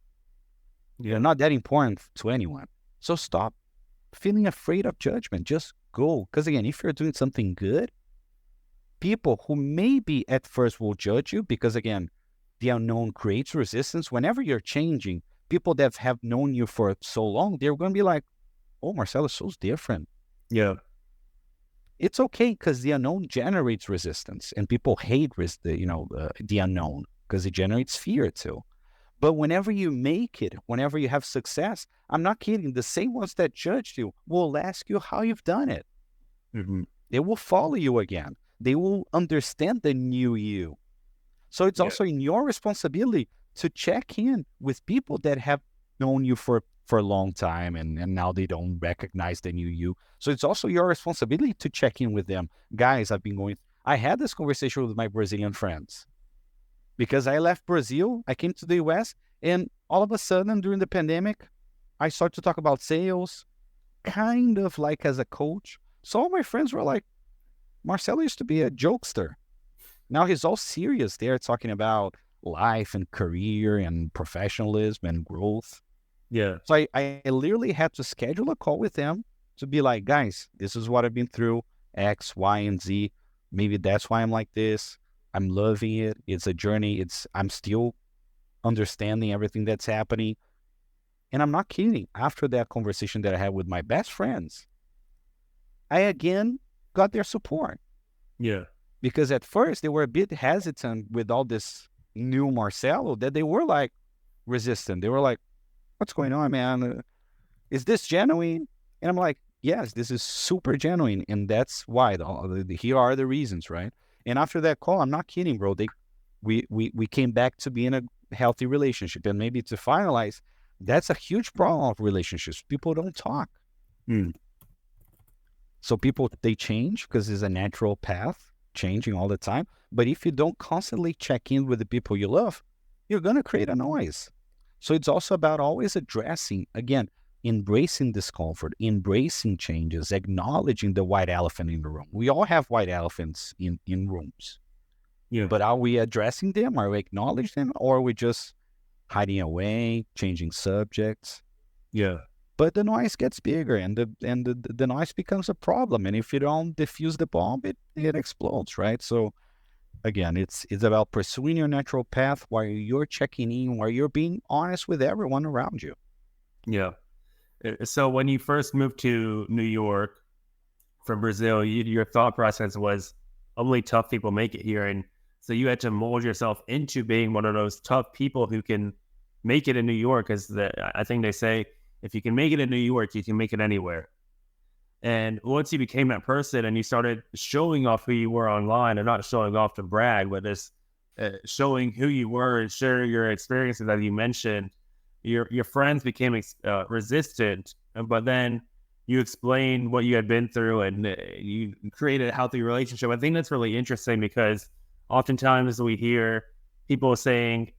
They're not that important to anyone. So stop feeling afraid of judgment. Just go. Because again, if you're doing something good, people who maybe at first will judge you, because again, the unknown creates resistance. Whenever you're changing, people that have known you for so long, they're going to be like, oh, Marcelo's so different. Yeah. It's okay because the unknown generates resistance, and people hate the unknown because it generates fear too. But whenever you make it, whenever you have success, I'm not kidding. The same ones that judged you will ask you how you've done it. Mm-hmm. They will follow you again. They will understand the new you. So it's Yeah. also in your responsibility to check in with people that have known you for a long time, and now they don't recognize the new you. So it's also your responsibility to check in with them. Guys, I had this conversation with my Brazilian friends because I left Brazil, I came to the US, and all of a sudden during the pandemic, I started to talk about sales, kind of like as a coach. So all my friends were like, Marcelo used to be a jokester. Now he's all serious there, talking about life and career and professionalism and growth. Yeah. So I literally had to schedule a call with them to be like, guys, this is what I've been through, X, Y, and Z. Maybe that's why I'm like this. I'm loving it. It's a journey. I'm still understanding everything that's happening. And I'm not kidding. After that conversation that I had with my best friends, I again got their support. Yeah. Because at first they were a bit hesitant with all this new Marcelo, that they were like resistant. They were like, what's going on, man? Is this genuine? And I'm like, yes, this is super genuine. And that's why. Here are the reasons, right? And after that call, I'm not kidding, bro. We came back to be in a healthy relationship. And maybe to finalize, that's a huge problem of relationships. People don't talk. Mm. So people, they change because it's a natural path, changing all the time. But if you don't constantly check in with the people you love, you're going to create a noise. So it's also about always addressing, again, embracing discomfort, embracing changes, acknowledging the white elephant in the room. We all have white elephants in rooms. Yeah. But are we addressing them? Are we acknowledging them? Or are we just hiding away, changing subjects? Yeah. But the noise gets bigger, and the noise becomes a problem. And if you don't diffuse the bomb, it explodes, right? So again, it's about pursuing your natural path while you're checking in, while you're being honest with everyone around you. Yeah. So when you first moved to New York from Brazil, your thought process was only tough people make it here. And so you had to mold yourself into being one of those tough people who can make it in New York. I think they say, if you can make it in New York, you can make it anywhere. And once you became that person and you started showing off who you were online, and not showing off to brag, but just showing who you were and sharing your experiences, as you mentioned, your friends became resistant. But then you explained what you had been through, and you created a healthy relationship. I think that's really interesting because oftentimes we hear people saying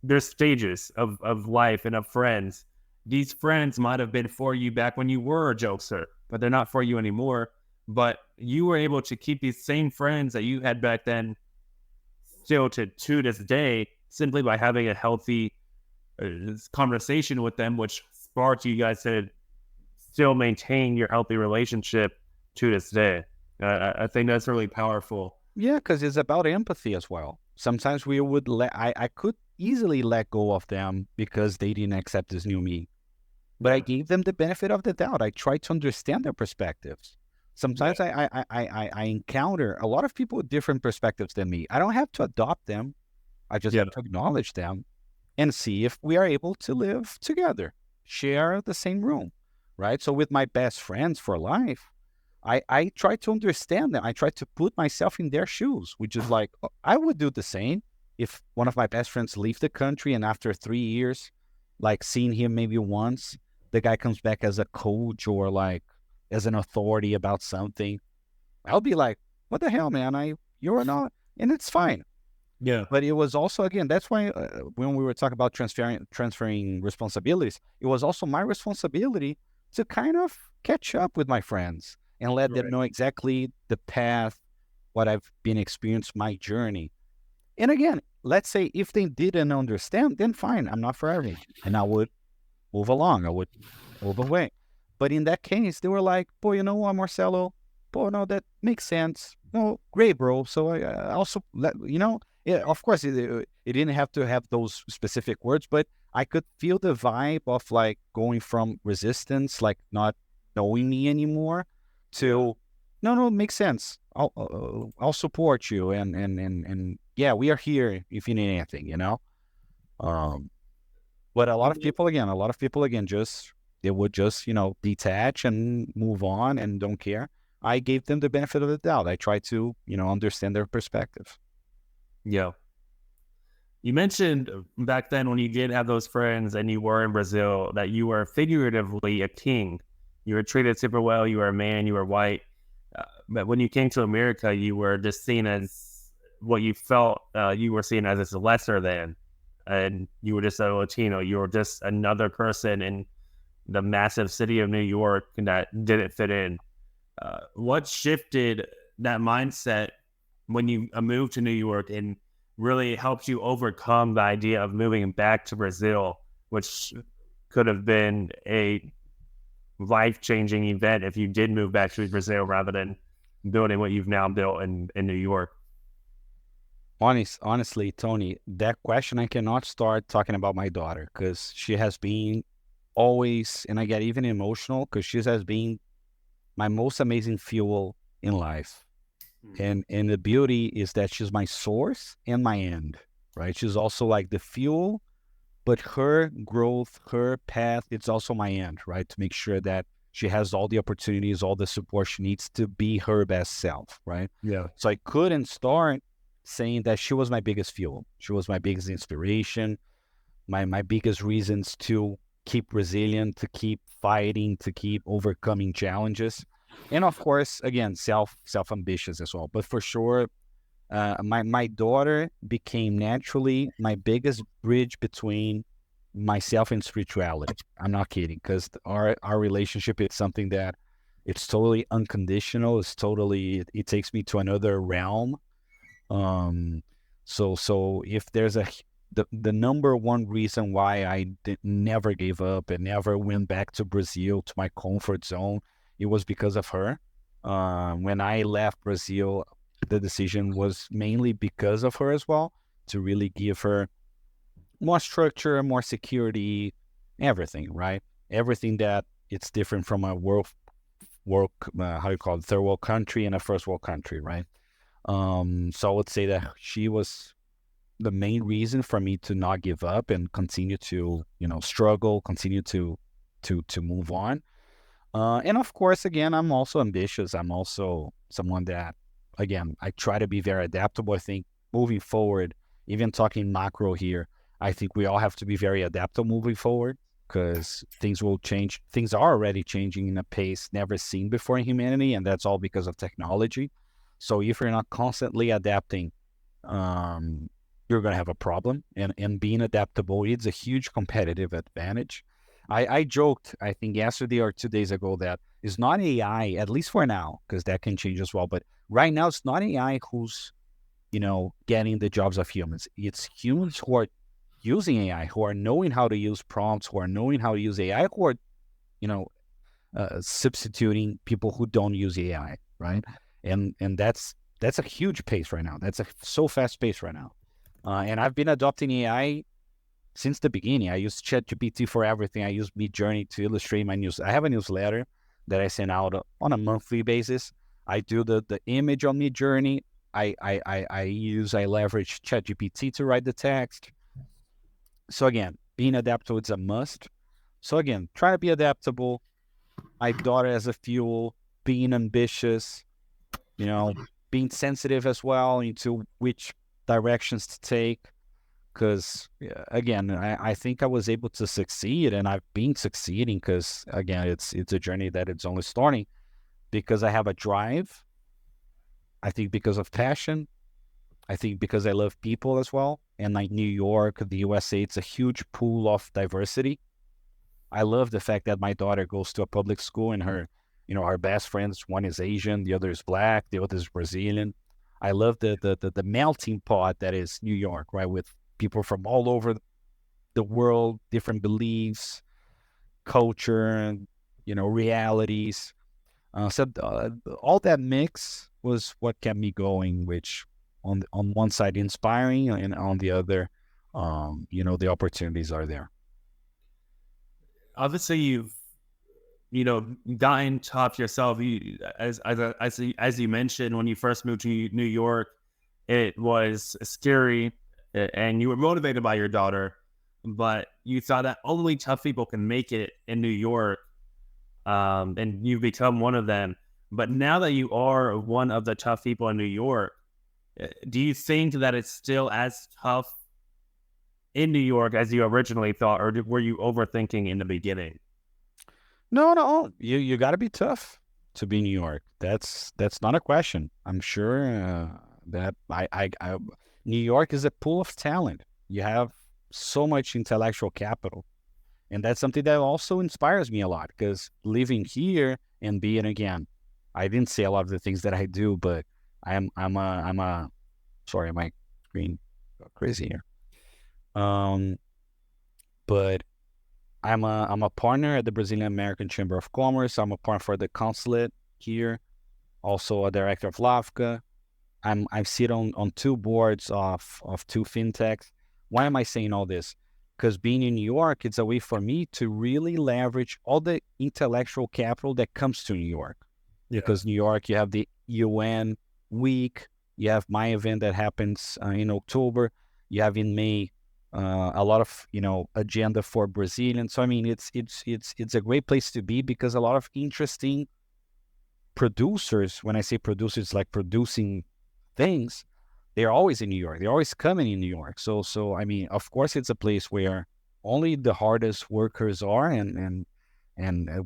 there's stages of life and of friends. These friends might have been for you back when you were a jokester, but they're not for you anymore. But you were able to keep these same friends that you had back then still to this day, simply by having a healthy conversation with them, which sparked you guys to still maintain your healthy relationship to this day. I think that's really powerful. Yeah, because it's about empathy as well. Sometimes we would I could easily let go of them because they didn't accept this new me. But I gave them the benefit of the doubt. I tried to understand their perspectives. Sometimes I encounter a lot of people with different perspectives than me. I don't have to adopt them. I just have to acknowledge them and see if we are able to live together, share the same room, right? So with my best friends for life, I try to understand them. I try to put myself in their shoes, which is like, I would do the same if one of my best friends leave the country and after 3 years, like seeing him maybe once, the guy comes back as a coach or like as an authority about something. I'll be like, what the hell, man? You're not, and it's fine. Yeah. But it was also, again, that's why when we were talking about transferring responsibilities, it was also my responsibility to kind of catch up with my friends and let them know exactly the path, what I've been experienced, my journey. And again, let's say if they didn't understand, then fine, I'm not for everything. And I would move along, I would move away. But in that case, they were like, boy, you know what, Marcelo? Boy, no, that makes sense. No, great, bro. So I also, yeah, of course, it didn't have to have those specific words, but I could feel the vibe of like going from resistance, like not knowing me anymore, to No, it makes sense. I'll support you, and yeah, we are here if you need anything, you know. Um, but a lot of people again, just they would just detach and move on and don't care. I gave them the benefit of the doubt. I tried to understand their perspective. Yeah. You mentioned back then when you did have those friends and you were in Brazil that you were figuratively a king. You were treated super well. You were a man. You were white. But when you came to America, you were just seen as what you felt you were seen as lesser than. And you were just a Latino. You were just another person in the massive city of New York that didn't fit in. What shifted that mindset when you moved to New York and really helped you overcome the idea of moving back to Brazil, which could have been a life-changing event if you did move back to Brazil rather than building what you've now built in New York? Honestly, Tony, that question I cannot start talking about my daughter because she has been always, and I get even emotional because she has been my most amazing fuel in life. And the beauty is that she's my source and my end, right? She's also like the fuel, but her growth, her path, it's also my end, right? To make sure that she has all the opportunities, all the support she needs to be her best self, right? Yeah. So I couldn't start saying that she was my biggest fuel. She was my biggest inspiration, my biggest reasons to keep resilient, to keep fighting, to keep overcoming challenges. And of course, again, self ambitious as well. But for sure, my daughter became naturally my biggest bridge between myself and spirituality. I'm not kidding, because our relationship is something that it's totally unconditional. It's totally it takes me to another realm. So if there's the number one reason why never gave up and never went back to Brazil, to my comfort zone, it was because of her. When I left Brazil, the decision was mainly because of her as well, to really give her more structure, more security, everything, right? Everything that it's different from a world how you call it, third world country and a first world country, right? So I would say that she was the main reason for me to not give up and continue to, struggle, continue to move on. And of course, again, I'm also ambitious. I'm also someone that, again, I try to be very adaptable. I think moving forward, even talking macro here, I think we all have to be very adaptable moving forward because things will change. Things are already changing in a pace never seen before in humanity, and that's all because of technology. So if you're not constantly adapting, um, you're going to have a problem. And being adaptable is a huge competitive advantage. I joked, I think yesterday or 2 days ago, that it's not AI, at least for now, because that can change as well. But right now, it's not AI who's, getting the jobs of humans. It's humans who are using AI, who are knowing how to use prompts, who are knowing how to use AI, who are, you know, substituting people who don't use AI, right? And that's a huge pace right now. That's a so fast pace right now. And I've been adopting AI since the beginning. I use ChatGPT for everything. I use Midjourney to illustrate my news. I have a newsletter that I send out on a monthly basis. I do the image on Midjourney. I leverage ChatGPT to write the text. So again, being adaptable is a must. So again, try to be adaptable. My daughter as a fuel, being ambitious, you know, being sensitive as well into which directions to take. Because again, I think I was able to succeed, and I've been succeeding because again, it's a journey that it's only starting because I have a drive. I think because of passion. I think because I love people as well. And like New York, the USA, it's a huge pool of diversity. I love the fact that my daughter goes to a public school and her best friends, one is Asian, the other is black, the other is Brazilian. I love the melting pot that is New York, right? With people from all over the world, different beliefs, culture, realities. So all that mix was what kept me going, which on one side inspiring and on the other, the opportunities are there. Obviously, you've gotten tough yourself. As you mentioned, when you first moved to New York, it was scary, and you were motivated by your daughter, but you thought that only tough people can make it in New York, and you've become one of them. But now that you are one of the tough people in New York, do you think that it's still as tough in New York as you originally thought, or were you overthinking in the beginning? No. You got to be tough to be New York. That's not a question. I'm sure that New York is a pool of talent. You have so much intellectual capital, and that's something that also inspires me a lot. Because living here and being, again, I didn't say a lot of the things that I do, but I'm a sorry, my screen got crazy here. But I'm a partner at the Brazilian American Chamber of Commerce. I'm a partner for the consulate here, also a director of LAVCA. I sit on two boards of two fintechs. Why am I saying all this? Because being in New York, it's a way for me to really leverage all the intellectual capital that comes to New York. Yeah. Because New York, you have the UN week, you have my event that happens in October, you have in May a lot of agenda for Brazilians. So I mean, it's a great place to be because a lot of interesting producers. When I say producers, like producing things, they're always in New York. They're always coming in New York. So I mean, of course, it's a place where only the hardest workers are, and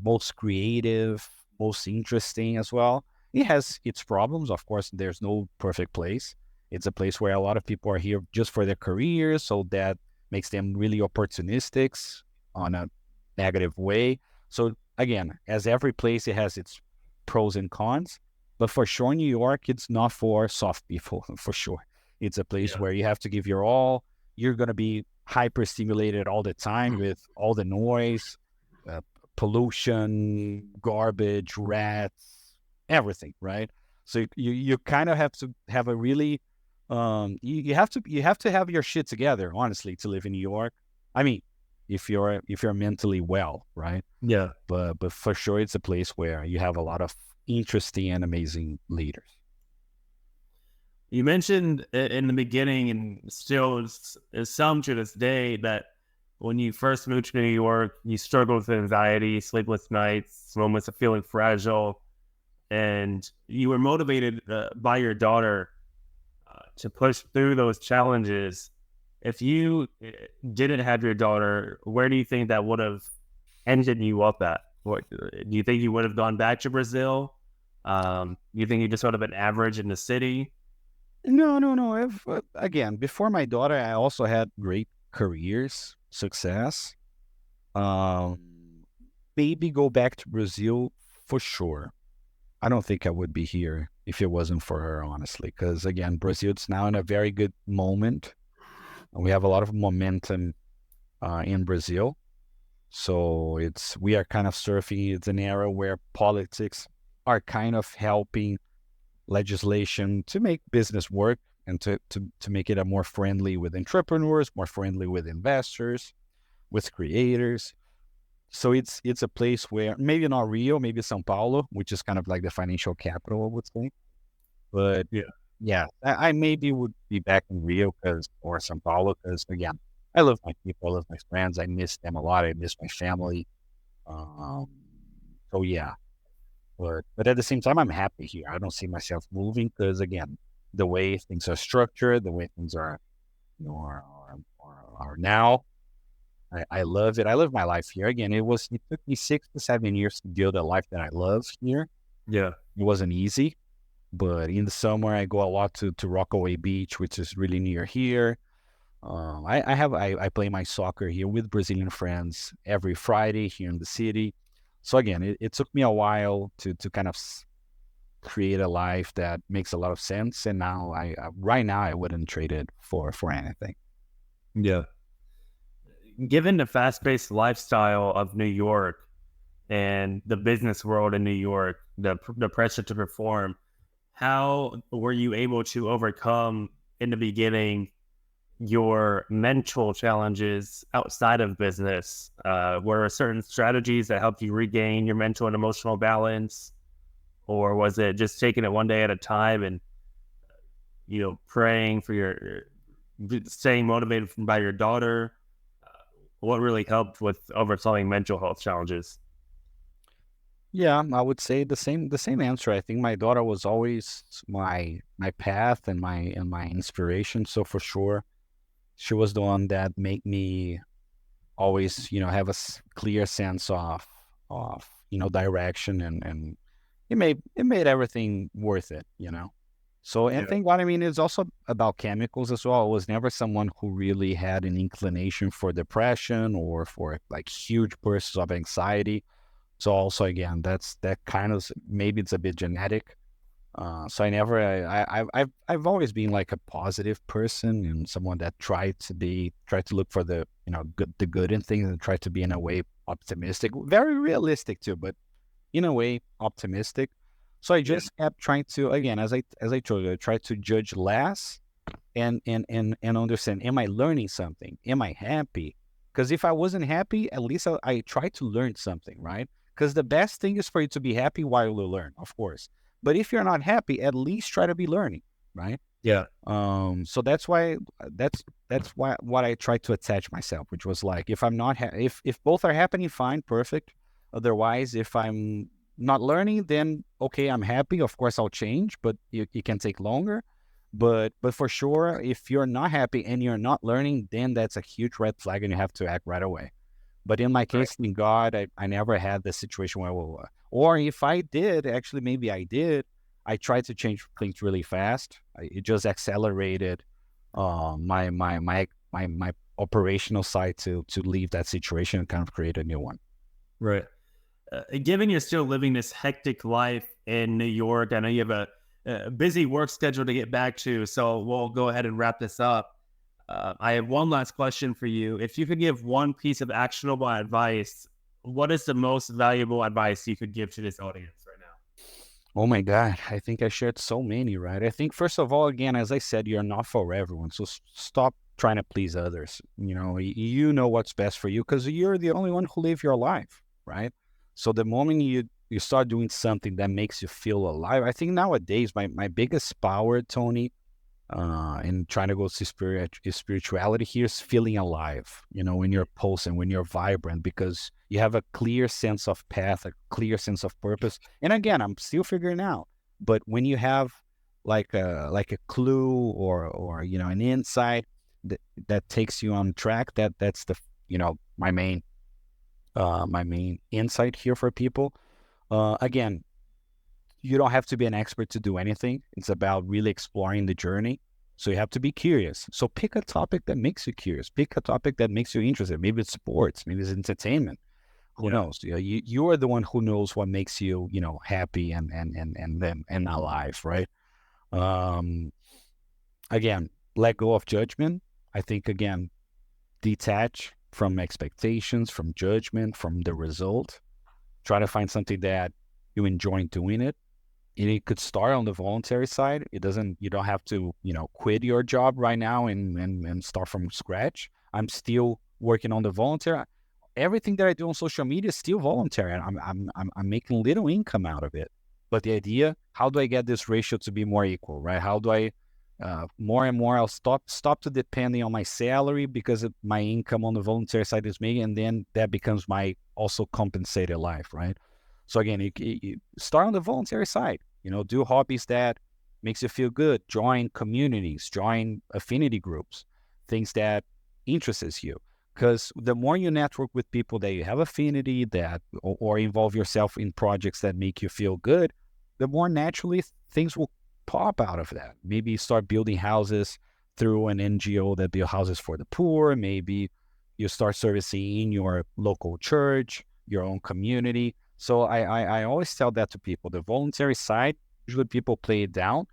most creative, most interesting as well. It has its problems, of course. There's no perfect place. It's a place where a lot of people are here just for their careers, so that makes them really opportunistic on a negative way. So again, as every place, it has its pros and cons. But for sure, New York, it's not for soft people, for sure. It's a place where you have to give your all. You're going to be hyper stimulated all the time with all the noise, pollution, garbage, rats, everything, right? So you kind of have to have a really you have to have your shit together, honestly, to live in New York. I mean, if you're mentally well, right? Yeah. But for sure, it's a place where you have a lot of interesting and amazing leaders. You mentioned in the beginning, and still is some to this day, that when you first moved to New York, you struggled with anxiety, sleepless nights, moments of feeling fragile, and you were motivated by your daughter to push through those challenges. If you didn't have your daughter, where do you think that would have ended you up at? What do you think you would have gone back to Brazil? You think you just would have been average in the city? No. Again, before my daughter, I also had great careers, success. Um, Maybe go back to Brazil for sure. I don't think I would be here if it wasn't for her, honestly. Because again, Brazil's now in a very good moment. We have a lot of momentum in Brazil. So we are kind of surfing. It's an era where politics are kind of helping legislation to make business work and to make it a more friendly with entrepreneurs, more friendly with investors, with creators. So it's a place where maybe not Rio, maybe São Paulo, which is kind of like the financial capital, I would say. But yeah, I maybe would be back in Rio or São Paulo because again, I love my people, I love my friends, I miss them a lot, I miss my family. Um, so yeah, but at the same time, I'm happy here. I don't see myself moving because again, the way things are structured, the way things are, are now. I love it. I live my life here. Again, it took me 6 to 7 years to build a life that I love here. Yeah. It wasn't easy, but in the summer I go a lot to Rockaway Beach, which is really near here. I play my soccer here with Brazilian friends every Friday here in the city. So again, it took me a while to kind of create a life that makes a lot of sense. And now right now I wouldn't trade it for anything. Yeah. Given the fast-paced lifestyle of New York and the business world in New York, the pressure to perform, how were you able to overcome in the beginning your mental challenges outside of business? Were certain strategies that helped you regain your mental and emotional balance? Or was it just taking it one day at a time and, praying for staying motivated by your daughter? What really helped with overcoming mental health challenges? Yeah, I would say the same answer. I think my daughter was always my path and my inspiration. So for sure, she was the one that made me always, have a clear sense of direction, and it made everything worth it. So, and I Yeah. think what I mean is also about chemicals as well. I was never someone who really had an inclination for depression or for like huge bursts of anxiety. So also again, that kind of, maybe it's a bit genetic. So I've always been like a positive person and someone that tried to look for the good in things and try to be in a way optimistic, very realistic too, but in a way optimistic. So I Yeah. just kept trying to, again, as I told you, I try to judge less and understand, am I learning something? Am I happy? Because if I wasn't happy, at least I try to learn something, right? Because the best thing is for you to be happy while you learn, of course. But if you're not happy, at least try to be learning, right? Yeah. So that's why what I try to attach myself, which was like, if I'm not if both are happening, fine, perfect. Otherwise, if I'm not learning, then okay, I'm happy. Of course, I'll change, but it can take longer. But for sure, if you're not happy and you're not learning, then that's a huge red flag, and you have to act right away. But in my Right. case, thank God, I never had the situation where, or if I did, actually, maybe I did, I tried to change things really fast. It just accelerated my operational side to leave that situation and kind of create a new one. Right. Given you're still living this hectic life in New York, I know you have a busy work schedule to get back to, so we'll go ahead and wrap this up. I have one last question for you. If you could give one piece of actionable advice, what is the most valuable advice you could give to this audience right now? Oh my God, I think I shared so many, right? I think first of all, again, as I said, you're not for everyone. So stop trying to please others. You know what's best for you because you're the only one who live your life, right? So the moment you start doing something that makes you feel alive, I think nowadays my biggest power, Tony, and trying to go to spirituality here is feeling alive, when you're pulsing, when you're vibrant, because you have a clear sense of path, a clear sense of purpose. And again, I'm still figuring out, but when you have like a clue or an insight that takes you on track, that's the my main insight here for people. Again, you don't have to be an expert to do anything. It's about really exploring the journey. So you have to be curious. So pick a topic that makes you curious. Pick a topic that makes you interested. Maybe it's sports. Maybe it's entertainment. Who Yeah. knows? You are the one who knows what makes you happy and alive, right? Um, Again, let go of judgment. I think again, detach from expectations, from judgment, from the result. Try to find something that you enjoy doing it. It could start on the voluntary side. You don't have to, quit your job right now and start from scratch. I'm still working on the voluntary. Everything that I do on social media is still voluntary, and I'm making little income out of it. But the idea, how do I get this ratio to be more equal, right? How do I more and more I'll stop to depending on my salary because my income on the voluntary side is making, and then that becomes my also compensated life, right? So again, you start on the voluntary side. Do hobbies that makes you feel good. Join communities, join affinity groups, things that interests you. Because the more you network with people that you have affinity or involve yourself in projects that make you feel good, the more naturally things will pop out of that. Maybe you start building houses through an NGO that build houses for the poor. Maybe you start servicing in your local church, your own community. So I always tell that to people. The voluntary side, usually people play it down,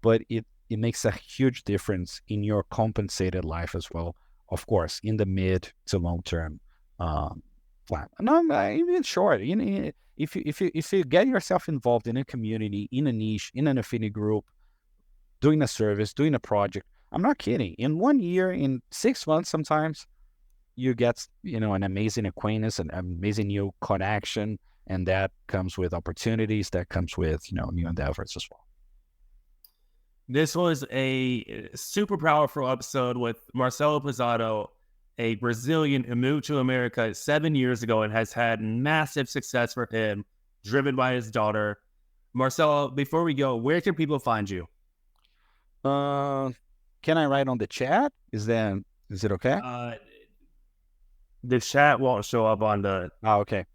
but it makes a huge difference in your compensated life as well. Of course, in the mid to long term plan. No, even short. If you get yourself involved in a community, in a niche, in an affinity group, doing a service, doing a project, I'm not kidding. In 1 year, in 6 months, sometimes you get, an amazing acquaintance, an amazing new connection, and that comes with opportunities. That comes with, new endeavors as well. This was a super powerful episode with Marcelo Pizzato, a Brazilian who moved to America 7 years ago and has had massive success for him, driven by his daughter. Marcelo, before we go, where can people find you? Can I write on the chat? Is it okay? The chat won't show up on the... Okay.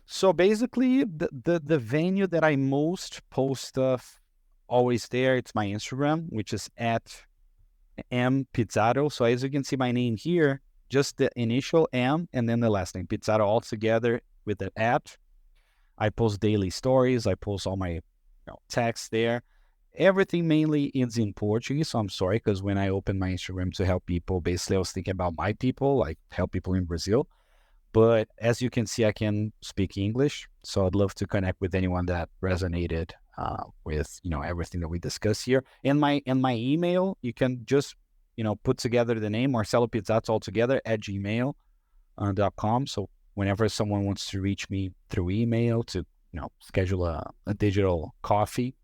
So basically, the venue that I most post stuff always there, it's my Instagram, which is at @mpizzato. So as you can see my name here, just the initial M and then the last name, Pizzato, all together with the @ I post daily stories. I post all my texts there. Everything mainly is in Portuguese, so I'm sorry, because when I opened my Instagram to help people, basically I was thinking about my people, like help people in Brazil. But as you can see, I can speak English, so I'd love to connect with anyone that resonated with everything that we discuss here. In my email, you can just put together the name Marcelo Pizzato all together at gmail.com. So whenever someone wants to reach me through email to schedule a digital coffee,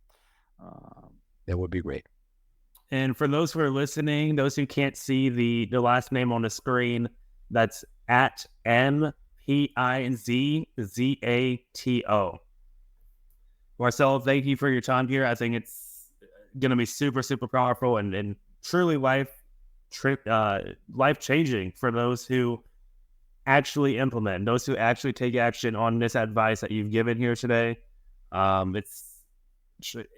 that would be great. And for those who are listening, those who can't see the last name on the screen, that's at @mpizzato. Marcelo, thank you for your time here. I think it's going to be super, super powerful and truly life-changing for those who actually implement, those who actually take action on this advice that you've given here today.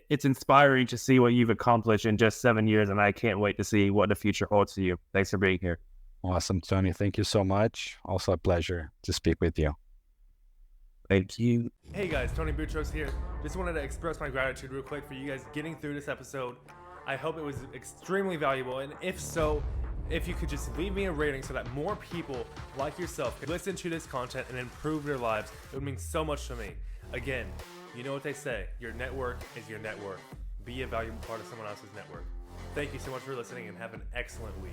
It's inspiring to see what you've accomplished in just 7 years, and I can't wait to see what the future holds for you. Thanks for being here. Awesome, Tony. Thank you so much. Also a pleasure to speak with you. Thank you. Hey guys, Tony Boutros here. Just wanted to express my gratitude real quick for you guys getting through this episode. I hope it was extremely valuable, and if so, if you could just leave me a rating so that more people like yourself could listen to this content and improve their lives, it would mean so much to me. Again, you know what they say, your network is your net worth. Be a valuable part of someone else's network. Thank you so much for listening and have an excellent week.